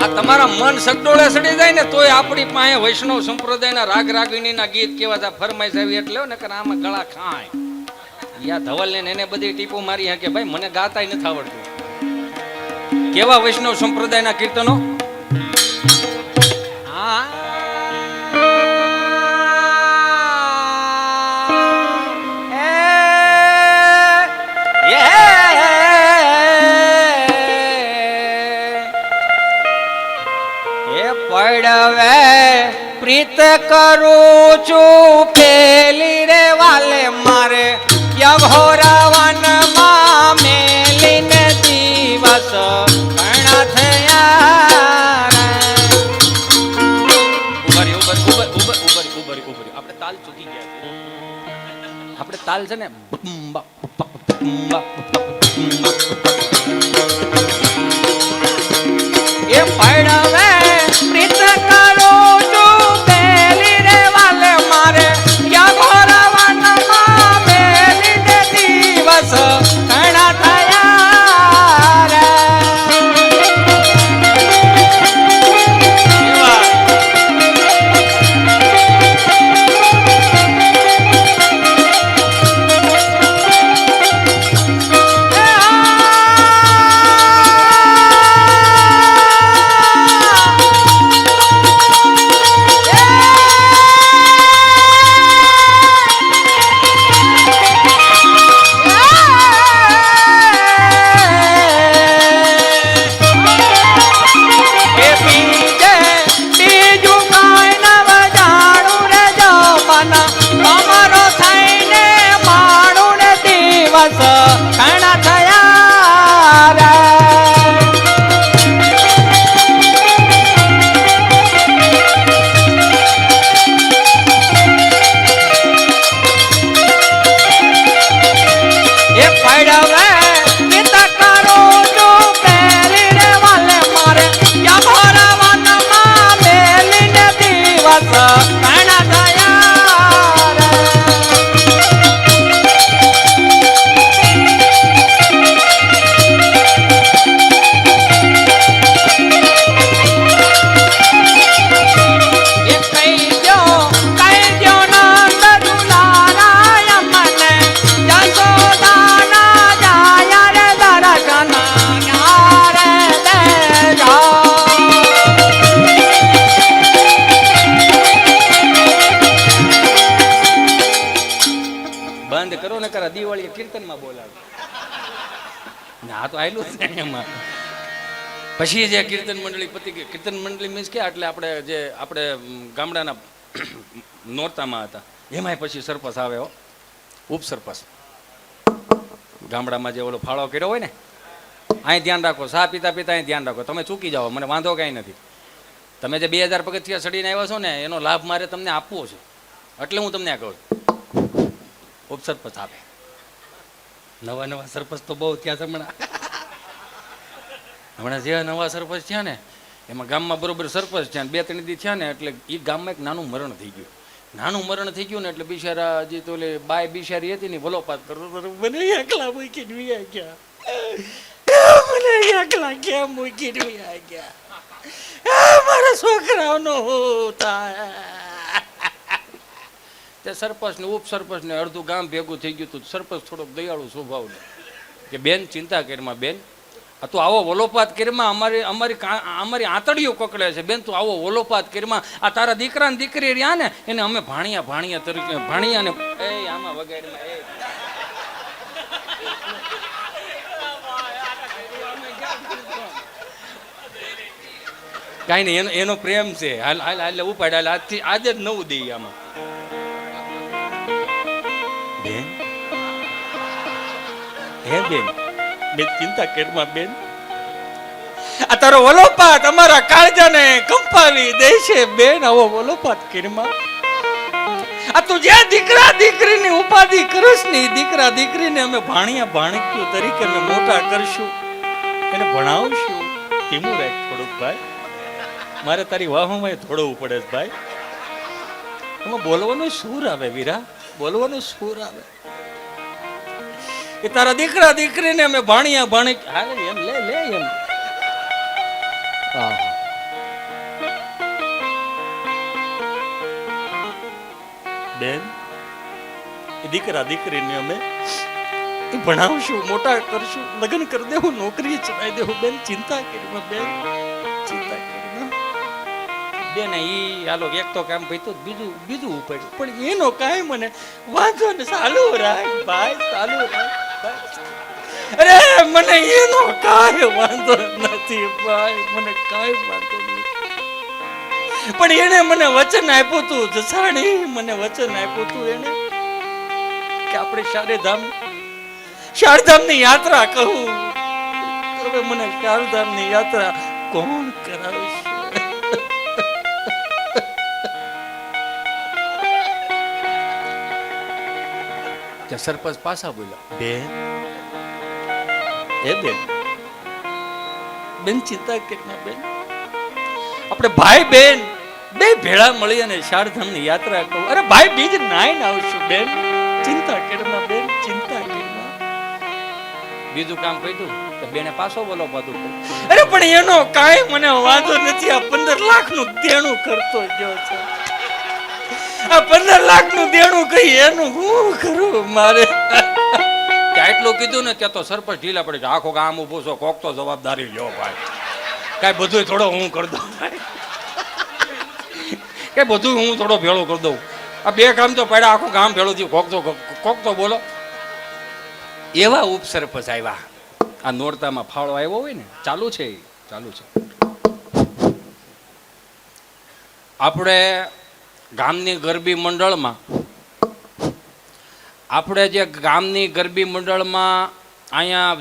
આ તમારા મન સગડોળે સડી જાય ને તોય આપણી પાસે વૈષ્ણવ સંપ્રદાયના રાગ રાગિણીના ગીત કેવા હતા ફરમાઈશ આવી એટલે ને કે આમાં ગળા ખાય. યા ધવલ ને એને બધી ટીપો મારી કે ભાઈ મને ગાતાય નથી આવડતું. કેવા વૈષ્ણવ સંપ્રદાયના કીર્તનો. પડવે પ્રીત કરું છું પેલી રે વાલે મારે યભોરવનમાં મેલીને દિવસ ઘણા થયા રે. આપણે તાલ ચૂકી ગયા છે. આપણે તાલ છે ને એ પડવે પ્રીત કરું છું પેલી રે વાલે મારે યભોરવનમાં મેલીને દિવસ ઘણા થયા રે. બંધ કરો ને કરા દિવાળી કીર્તનમાં બોલાવે. ના તો આયલું જ ને એમાં. પછી જે કીર્તન મંડળી પતિ ગઈ. કીર્તન મંડળી મીન્સ કે એટલે આપણે ગામડાના નોરતામાં હતા એમાંય પછી સરપંચ આવે હો, ઉપસરપંચ. ગામડામાં જે ઓલો ફાળો કર્યો હોય ને અહીં ધ્યાન રાખો, સા પીતા પીતા અહીં ધ્યાન રાખો. તમે ચૂકી જાઓ મને વાંધો કાંઈ નથી. તમે જે 2000 પગથિયા ચડીને આવ્યા છો ને એનો લાભ મારે તમને આપવો છે એટલે હું તમને આ કહું છું. ઉપસરપંચ આપે. નવા સરપંચ તો બહુ થયા છે હમણાં જે નવા સરપંચ થયા ને એમાં ગામમાં બરોબર સરપંચ થયા 2-3 દી થયા ને એટલે એ ગામમાં એક નાનું મરણ થઈ ગયું. નાનું મરણ થઈ ગયું ને એટલે બિચારા જે તો ઓલે બાય બિચારી હતી ને વલોપાત કરતો મને એકલા મૂકીને વિયા ગયા. મને એકલા કેમ મૂકીને વિયા ગયા. મારા છોકરાઓનો થાય. સરપંચ ને ઉપસરપંચ ને અડધું ગામ ભેગું થઈ ગયું હતું. સરપંચ થોડોક દયાળુ સ્વભાવ ને કે બેન ચિંતા કરીમાં બેન, આ તું આવો વલોપાત કરીમાં અમારી આંતડીઓ કકડે છે બેન, તું આવો વલોપાત કરીમાં આ તારા દીકરા ને દીકરી રહ્યા ને એને અમે ભાણિયા તરીકે ભાણિયા ને એ આમાં વગાડીમાં એ કાંઈ નહીં, એનો પ્રેમ છે. હાલ હાલ હાલ ઉપાડ હાલ આજથી આજે જ નવું દઈએ આમાં. બેન હે બેન, બેન ચિંતા કરમાં બેન, આ તારો વલોપાત અમારા કાળજાને કંપાવી દે છે બેન. આવો વલોપાત કરમાં આ તું જે દીકરા દીકરીની ઉપાધિ કરશ ને દીકરા દીકરીને અમે ભાણિયા ભાણિક્યો તરીકે અમે મોટા કરશું, એને ભણાવશું. ધીમું રાખ થોડુંક ભાઈ, મારે તારી વાહોમાં થોડવું પડે છે ભાઈ. એમાં બોલવાનો સૂર આવે વીરા, બોલવાનો સૂર આવે. કે તારા દીકરા દીકરીને અમે ભાણિયા ભાણી હાલે એમ લે લે એમ આહા. બેન એ દીકરા દીકરીને અમે એ ભણાવશું મોટા કરશું લગ્ન કરી દેવું નોકરી ચલાવી દેવું બેન ચિંતા કરી બેન ચિંતા કરી બેન ઈ હાલો એક તો કામ પૈતું બીજું ઉપાડ્યું પણ એનો કાંઈ મને વાંધો ને ચાલુ રાખ ભાઈ ચાલુ રાખ અરે મને એનો કાંઈ વાંધો નથી ભાઈ મને કાંઈ વાંધો નથી પણ એને મને વચન આપ્યું તું જસાણી મને વચન આપ્યું તું એને કે આપણે શારધામની યાત્રા કહું હવે મને શારધામની યાત્રા કોણ કરાવશે ત્યાં સરપંચ પાછા બોલ્યા બેન બેન ચિંતા કેટલા બેન આપણે ભાઈ બેન બે ભેળા મળી અને શારધામની યાત્રા કહું અરે ભાઈ બીજ નાઈને આવશું બેન ચિંતા કેરમાં બેન ચિંતા કેરમાં બીજું કામ કહ્યું તો બેને પાછો બોલો બધું અરે પણ એનો કાંઈ મને વાંધો નથી આ 15 લાખનું દેણું કરતો ગયો છે આ 15 લાખનું દેણું કઈ એનું હું કરું મારે આટલું કીધું ને ત્યાં તો સરપંચ ઢીલા પડી જાય આખો ગામ ઊભો છો કોક તો જવાબદારી લ્યો ભાઈ કાંઈ બધું થોડો હું કરી દઉં કે બધું હું થોડો ભેળો કરી દઉં આ બે કામ તો પડ્યા આખું ગામ ભેળું થયું કોક તો બોલો એવા ઉપસરપંચ આવ્યા આ નોરતામાં ફાળો આવ્યો હોય ને ચાલુ છે આપણે ગામની ગરબી મંડળમાં અહીંયા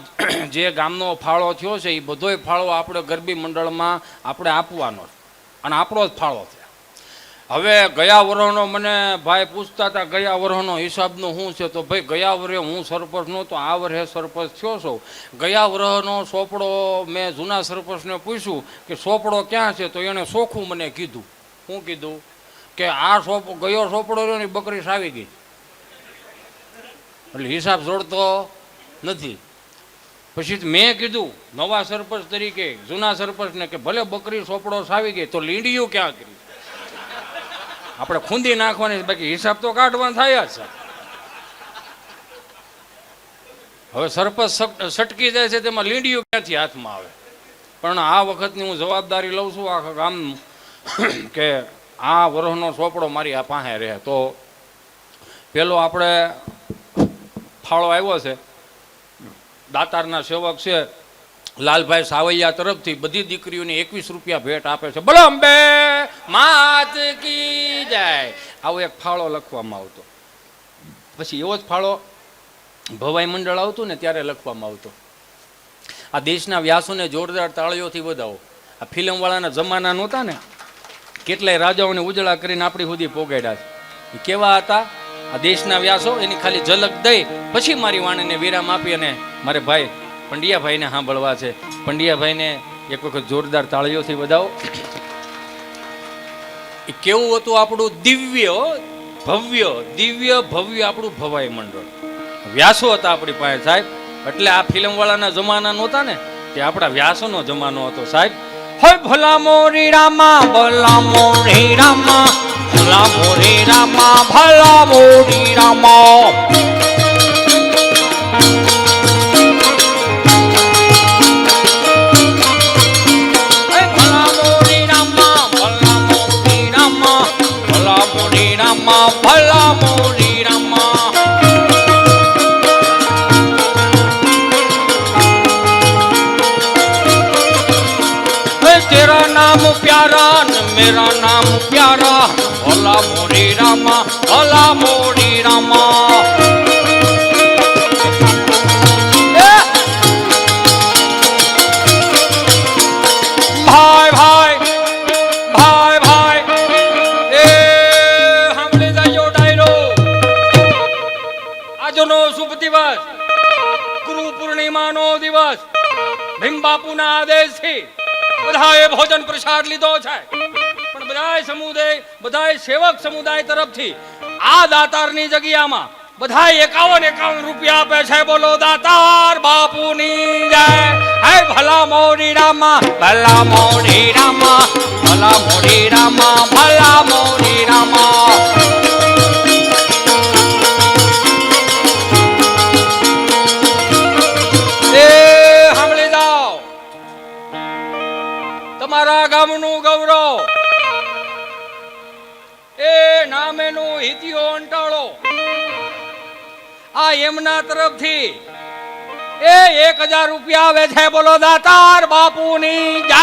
જે ગામનો ફાળો થયો છે એ બધોય ફાળો આપણે ગરબી મંડળમાં આપણે આપવાનો અને આપણો જ ફાળો છે હવે ગયા વર્ષનો મને ભાઈ પૂછતા હતા ગયા વર્ષનો હિસાબનું શું છે તો ભાઈ ગયા વર્ષે હું સરપંચ નહોતો આ વર્ષે સરપંચ થયો છું ગયા વર્ષનો સોપડો મેં જૂના સરપંચને પૂછ્યું કે સોપડો ક્યાં છે તો એણે ચોખ્ખું મને કીધું શું કીધું કે આ ગયો સોપડો રહ્યો ને બકરી સાવી ગઈ એટલે હિસાબ જોડતો નથી પછી મેં કીધું નવા સરપંચ તરીકે જૂના સરપંચને કે ભલે બકરી સોપડો સાવી ગઈ તો લીંડિયું ક્યાં કરી આપણે ખૂંદી નાખવાની બાકી હિસાબ તો કાઢવાનો થાય જ છે હવે સરપંચ સટકી જાય છે તેમાં લીંડિયું ક્યાંથી હાથમાં આવે પણ આ વખતની હું જવાબદારી લઉં છું આખા ગામનું કે આ વર્ષનો સોપડો મારી આ પાસે રહે તો પેલો આપણે ફાળો આવ્યો છે દાતારના સેવક છે લાલભાઈ સાવૈયા તરફથી બધી દીકરીઓને 21 રૂપિયા ભેટ આપે છે બોલો અંબે માત કી જય આવો એક ફાળો લખવામાં આવતો પછી એવો જ ફાળો ભવાઈ મંડળ આવતું ને ત્યારે લખવામાં આવતો આ દેશના વ્યાસોને જોરદાર તાળીઓથી વધાવો આ ફિલ્મવાળાના જમાના નહોતા ને કેટલાય રાજાઓને ઉજળા કરીને આપણી સુધી પોગાડ્યા છે કેવા હતા આ દેશના વ્યાસો એની ખાલી ઝલક દઈ પછી મારી વાણીને વિરામ આપી અને મારે ભાઈ પંડ્યાભાઈને સાંભળવા છે પંડ્યાભાઈને એક વખત જોરદાર તાળીઓથી વધાવો એ કેવું હતું આપણું દિવ્ય ભવ્ય આપણું ભવાઈ મંડળ વ્યાસો હતા આપણી પાસે સાહેબ એટલે આ ફિલ્મવાળાના જમાના નહોતા ને તે આપણા વ્યાસોનો જમાનો હતો સાહેબ હોય ભલા મોરી રામા ભલા મોરી રામા ભલા મોરી રામા ભલા મોરી રામા ભલા મોરી રામા तेरा नाम प्यारा न मेरा नाम प्यारा भला मोरी रामा भला मोरी रामा ભાઈ એ સાંભળી જાજો ડાયરો આજનો શુભ દિવસ ગુરુ પૂર્ણિમાનો દિવસ ભીમ બાપુના આદેશથી બધાએ ભોજન પ્રસાદ લીધો છે પણ બધાય સમુદાય બધાય સેવક સમુદાય તરફથી આ દાતારની જગ્યામાં બધા 51 રૂપિયા આપે છે. બોલો દાતાર બાપુની જય. હે ભલા મોરી રામા, ભલા મોરી રામા, ભલા મોરી રામા, ભલા મોરી રામા. એ સાંભળી જાઓ, તમારા ગામનું ગૌરવ, એ નામેનું હિતિયો અંટાળો, આ એમના તરફથી એ 1000 રૂપિયા આવે છે. બોલો દાતાર બાપુની જય.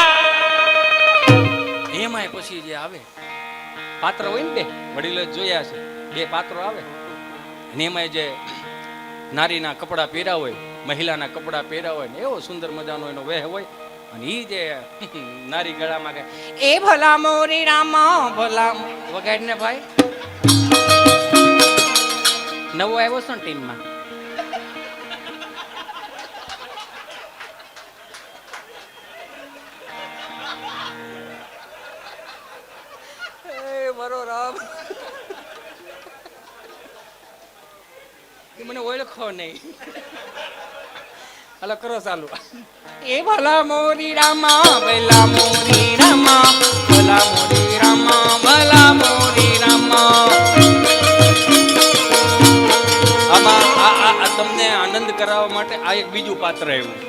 એમાંય પછી જે આવે પાત્ર હોય ને, બે વડીલો જોયા છે, બે પાત્રો આવે અને એમાંય જે નારીના કપડા પહેર્યા હોય, મહિલાના કપડા પહેર્યા હોય ને એવો સુંદર મજાનો એનો વેહ હોય, અને ઈ જે નારી ગળામાં કે એ ભલા મોરી રામા ભલા વગાડ ને ભાઈ. નવો આવ્યો છે ને ટીમમાં, એ મારો રામ, એ મને ઓળખો નહીં. હાલો કરો ચાલુ. એ ભલા મોરી રામા ભલા મોરી રામા ભલા મોરી રામા ભલા મોરી રામા. આમાં આ તમને આનંદ કરાવવા માટે આ એક બીજું પાત્ર આવ્યું.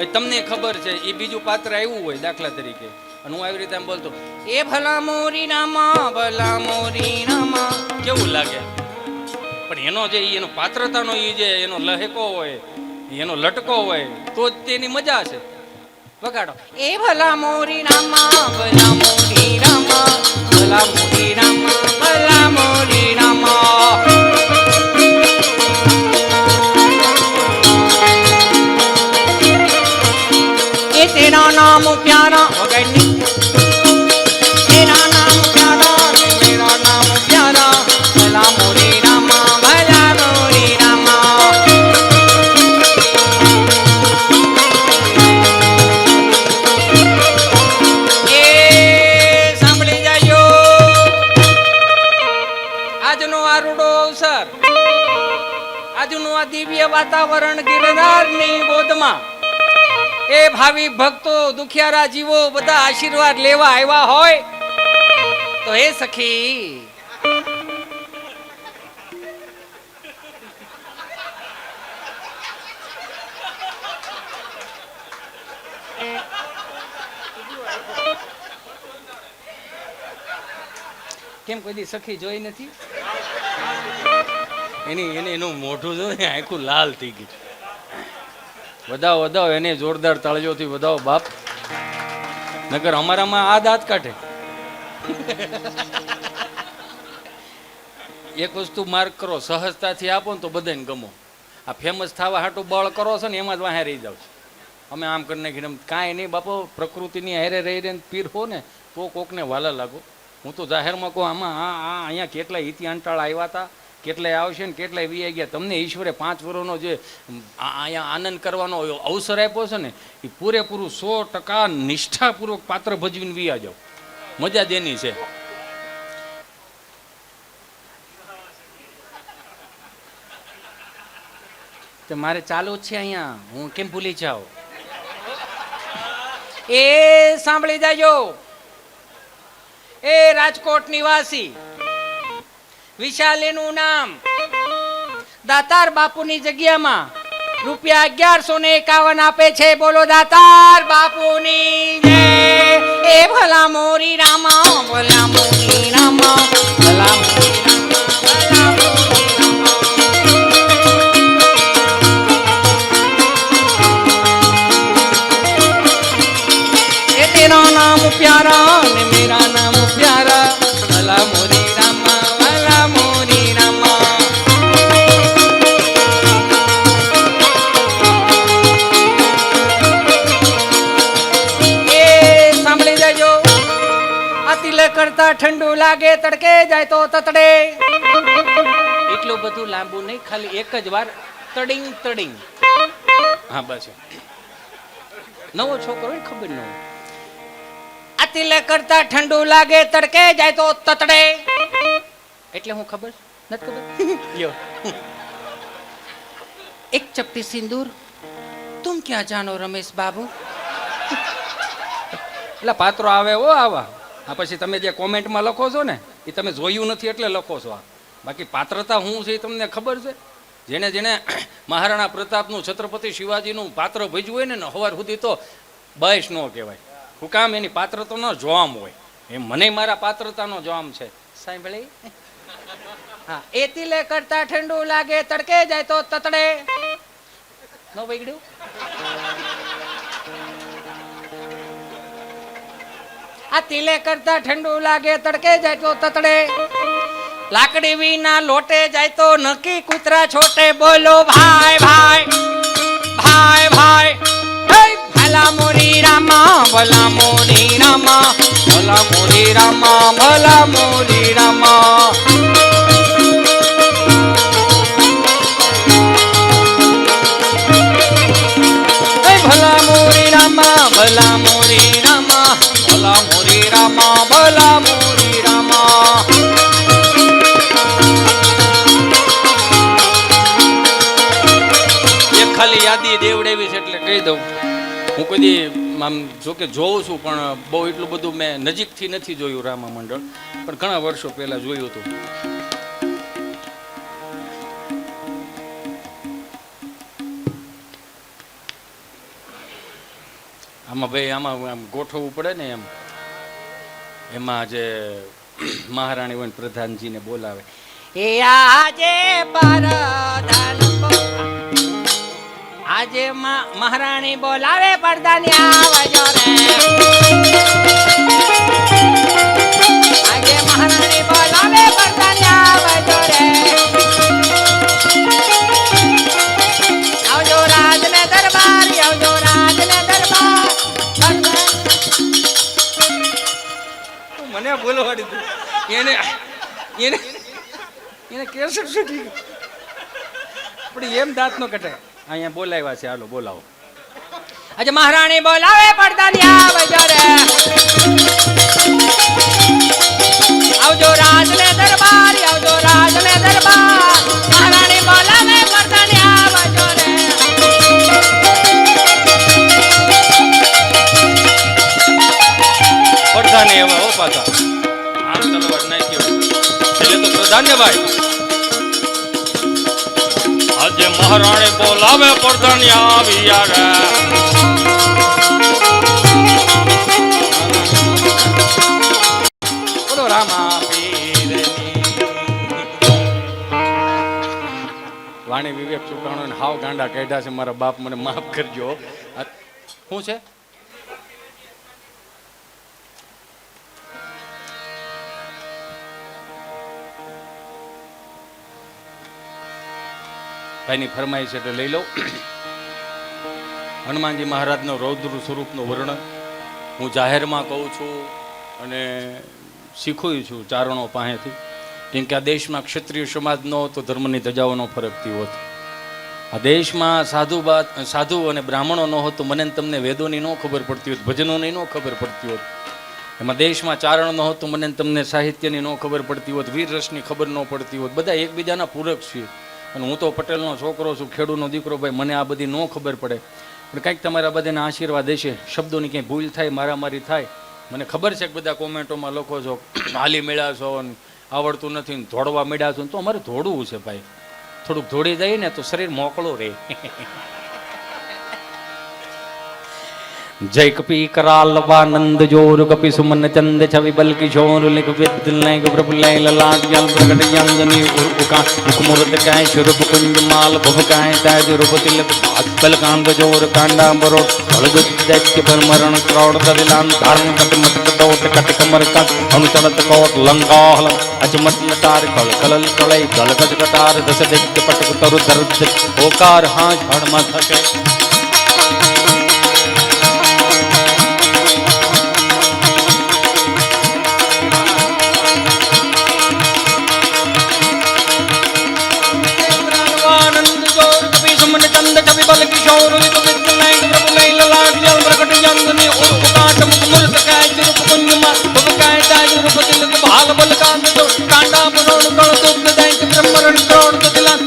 એ તમને ખબર છે એ બીજું પાત્ર આવ્યું હોય દાખલા તરીકે, અને હું આવી રીતે એમ બોલતો એ ભલા મોરી રામા ભલા મોરી રામા. કેવું લાગે? પણ એનો જે એનો પાત્રતાનો એ જે એનો લહેકો હોય, એનો લટકો હોય, તો જ તેની મજા છે. વગાડો. એ ભલા મોરી રામા ભલા મોરી રામા ભલા મોરી રામા ભલા મોરી રામા. એ તેરા નામ પ્યારા વગાડની. તેરા નામ પ્યારા મેરા નામ પ્યારા ભલા મોરી રામા ભલા મોરી રામા. એ સાંભળી જાજો, આજનો આ રૂડો અવસર, આજનું આ દિવ્ય વાતાવરણ ગિરનારની ગોદમાં એ ભાવિ ભક્તો, દુખિયારા જીવો બધા આશીર્વાદ લેવા આવ્યા હોય તો હે સખી, કેમ કોઈ દી સખી જોઈ નથી? એનું મોઢું જો ને આખું લાલ થઈ ગયું. વધાવો વધાવો એને જોરદાર તાળીઓથી વધાવો બાપ, નકર અમારામાં આ દાંત કાઢે. એક વસ્તુ માર્ક કરો, સહજતાથી આપો ને તો બધાને ગમો. આ ફેમસ થવા હાટું બળ કરો છો ને એમાં જ વાહે રહી જાવ છો. અમે આમ કરી નાખીને કાંઈ નહીં બાપો, પ્રકૃતિની હારે રહી રહીને પીર હો ને તો કોકને વાલા લાગો. હું તો જાહેરમાં કહું, આમાં અહીંયા કેટલાય ઇતિ અંટાળા આવ્યા હતા, કેટલાય આવશે ને કેટલાય વી ગયા. તમને ઈશ્વરે 5 વર્ષનો જે અહીંયા આનંદ કરવાનો અવસર આપ્યો છે ને, એ પૂરેપૂરું 100% નિષ્ઠાપૂર્વક પાત્ર ભજવીને વી જાઓ. મજા દેની છે. તો મારે ચાલુ જ છે અહીંયા, હું કેમ ભૂલી જાઉં? એ સાંભળી જાજો, એ રાજકોટ નિવાસી વિશાલીનું નામ દાતાર બાપુની જગ્યામાં ₹1151 આપે છે. બોલો દાતાર બાપુની જય. એ ભલા મોરી રામા ભલા મોરી રામા ભલા મોરી રામા ભલા મોરી રામા. એ તેરા નામ પ્યારા ને મેરા નામ પ્યારા ભલા મોરી રામા ભલા મોરી રામા. એ સાંભળી જાજો, આ તિલક કરતા ઠંડુ લાગે, તડકે જાય તો તતડે. એટલું બધું લાંબુ નહીં, ખાલી એક જ વાર તડિંગ તડિંગ. હા બસ. નવો છોકરો હોય ખબર ન હોય. આ તિલક કરતા ઠંડુ લાગે, તડકે જાય તો તતડે. એટલે હું ખબર નથી ખબર. લ્યો એક ચપટી સિંદૂર તુમ ક્યાં જાનો રમેશ બાબુ. એટલે પાત્રો આવે હો આવા. આ પછી તમે જે કોમેન્ટમાં લખો છો ને એ તમે જોયું નથી એટલે લખો છો. આ બાકી પાત્રતા શું છે એ તમને ખબર છે? જેને જેને મહારાણા પ્રતાપનું છત્રપતિ શિવાજીનું પાત્ર ભજવું હોય ને સવાર સુધી તો બસ ન કહેવાય. હું કામ એની પાત્રતા નો જોમ હોય. એ મને મારા પાત્રતાનો જોમ છે. સાંભળી? હા, એ તિલે કરતા ઠંડુ લાગે તડકે જાય તો તતડે. નો બગડ્યું? આ તિલે કરતા ઠંડુ લાગે તડકે જાય તો તતડે. લાકડી વિના લોટે જાય તો નકી કૂતરા છોટે. બોલો ભાઈ ભાઈ ભાઈ ભાઈ. ભલા મોરી રામા ભલા મોરી રામા ભલા મોરી રામા ભલા મોરી રામા. ભલા મોરી રામા ભલા મોરી રામા ભલા મોરી રામા ભલા મોરી રામા. એક ખાલી યાદી દેવડેવી છે એટલે કહી દઉં. હું કોઈ દી આમ જોકે જોઉં છું પણ બહુ એટલું બધું મેં નજીકથી નથી જોયું રામા મંડળ, પણ ઘણા વર્ષો પહેલા જોયું હતું. આમાં ભાઈ આમાં આમ ગોઠવવું પડે ને એમાં જે મહારાણી હોય પ્રધાનજીને બોલાવે. એ આજે આજે મહારાણી બોલાવે પડદાની આવજો રે. આજે મહારાણી બોલાવે પડદાની આવજો રે. આવજો રાજને દરબાર આવજો રાજને દરબાર. મને બોલવાડી તું એને એને એને કેસર છૂટી પણ એમ દાંત નો કટે. અહીંયા બોલાવ્યા છે, હાલો બોલાવો. આજે મહારાણી બોલાવે પડદાની આવજો રે. આવજો રાજને દરબાર આવજો રાજને દરબાર. મહારાણી બોલાવે પડદાની આવજો રે. પડદાની એવા હો પાછા આમ તલવાર નાખ્યો એટલે તો પ્રધાન્ય ભાઈ. આજે મહારાણી બોલાવે પડદાની આવ્યા રે. બોલો રામા પીરની. વાણી વિવેક ચુકાણો ને હાવ ગાંડા કાઢ્યા છે મારા બાપ, મને માફ કરજો. શું છે? ભાઈની ફરમાઈ છે એટલે લઈ લઉં. હનુમાનજી મહારાજનો રૌદ્ર સ્વરૂપનું વર્ણન હું જાહેરમાં કહું છું અને શીખું છું ચારણો પાસેથી. કેમ કે આ દેશમાં ક્ષત્રિય સમાજ ન હોત તો ધર્મની ધજાઓનો ફરક થયો હોત. આ દેશમાં સાધુ અને બ્રાહ્મણો ન હોત તો મને તમને વેદોની ન ખબર પડતી હોત, ભજનોની ન ખબર પડતી હોત. એમાં દેશમાં ચારણ ન હોત તો મને તમને સાહિત્યની ન ખબર પડતી હોત, વીર રસની ખબર ન પડતી હોત. બધા એકબીજાના પૂરક છીએ. અને હું તો પટેલનો છોકરો છું, ખેડૂતનો દીકરો, ભાઈ મને આ બધી ન ખબર પડે. પણ કંઈક તમારા બધાના આશીર્વાદ હશે. શબ્દોની ક્યાંય ભૂલ થાય, મારામારી થાય, મને ખબર છે કે બધા કોમેન્ટોમાં લખો છો હાલી મળ્યા છો ને આવડતું નથી ને દોડવા મળ્યા છો ને. તો અમારે દોડવું છે ભાઈ. થોડુંક દોડી જાય ને તો શરીર મોકળું રહે. जय कपि करालवानंद जोर कपि सुमन चंद छवि बल किशोर लिख विद्लय प्रभुलय ललाट जल प्रकट यंजनी उर्का मुखमुरत काय स्वरूप कुंज माल भवकाय ताज रूप तिलक बल कांद जोर कांडा बरोट भलजुत दैत्य परमरण क्रोड़ दविलान धारण कट मत कटोट कट कमर का अनुचलत कोट लंकाहल अचमत नटार कल कलल कलय दल गज कटार दस दैत्य पटक तरु दर्द ओकार हां झड़ मा थके बल किशोर लिख विद्लय प्रभुलय ललाट जल प्रकट यंजनी उर्काट मुखमुरत काय रूप कुंज माल भवकाय ताज रूप तिलक भाल बल कांद जो कांडा बरोड़ कल दुग्ध दैत्य ब्रह्मरण क्रोड़ दिलान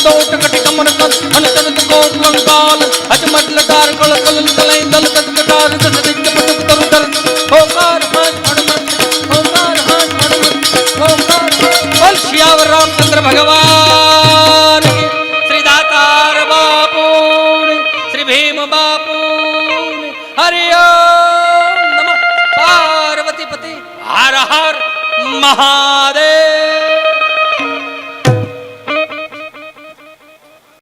दोट कट कमर कद हन तन कोट लंकाल अजमत लकार कल कल तलई दल तक कटार दस दिक पटक तरु दर होकार हाथ हनुमत होकार हाथ हनुमत होकार बोल श्यावर रामचंद्र भगवान की श्री दातार बापू श्री भीम बापू हरि ओम नमः पार्वती पति हर हर महादेव।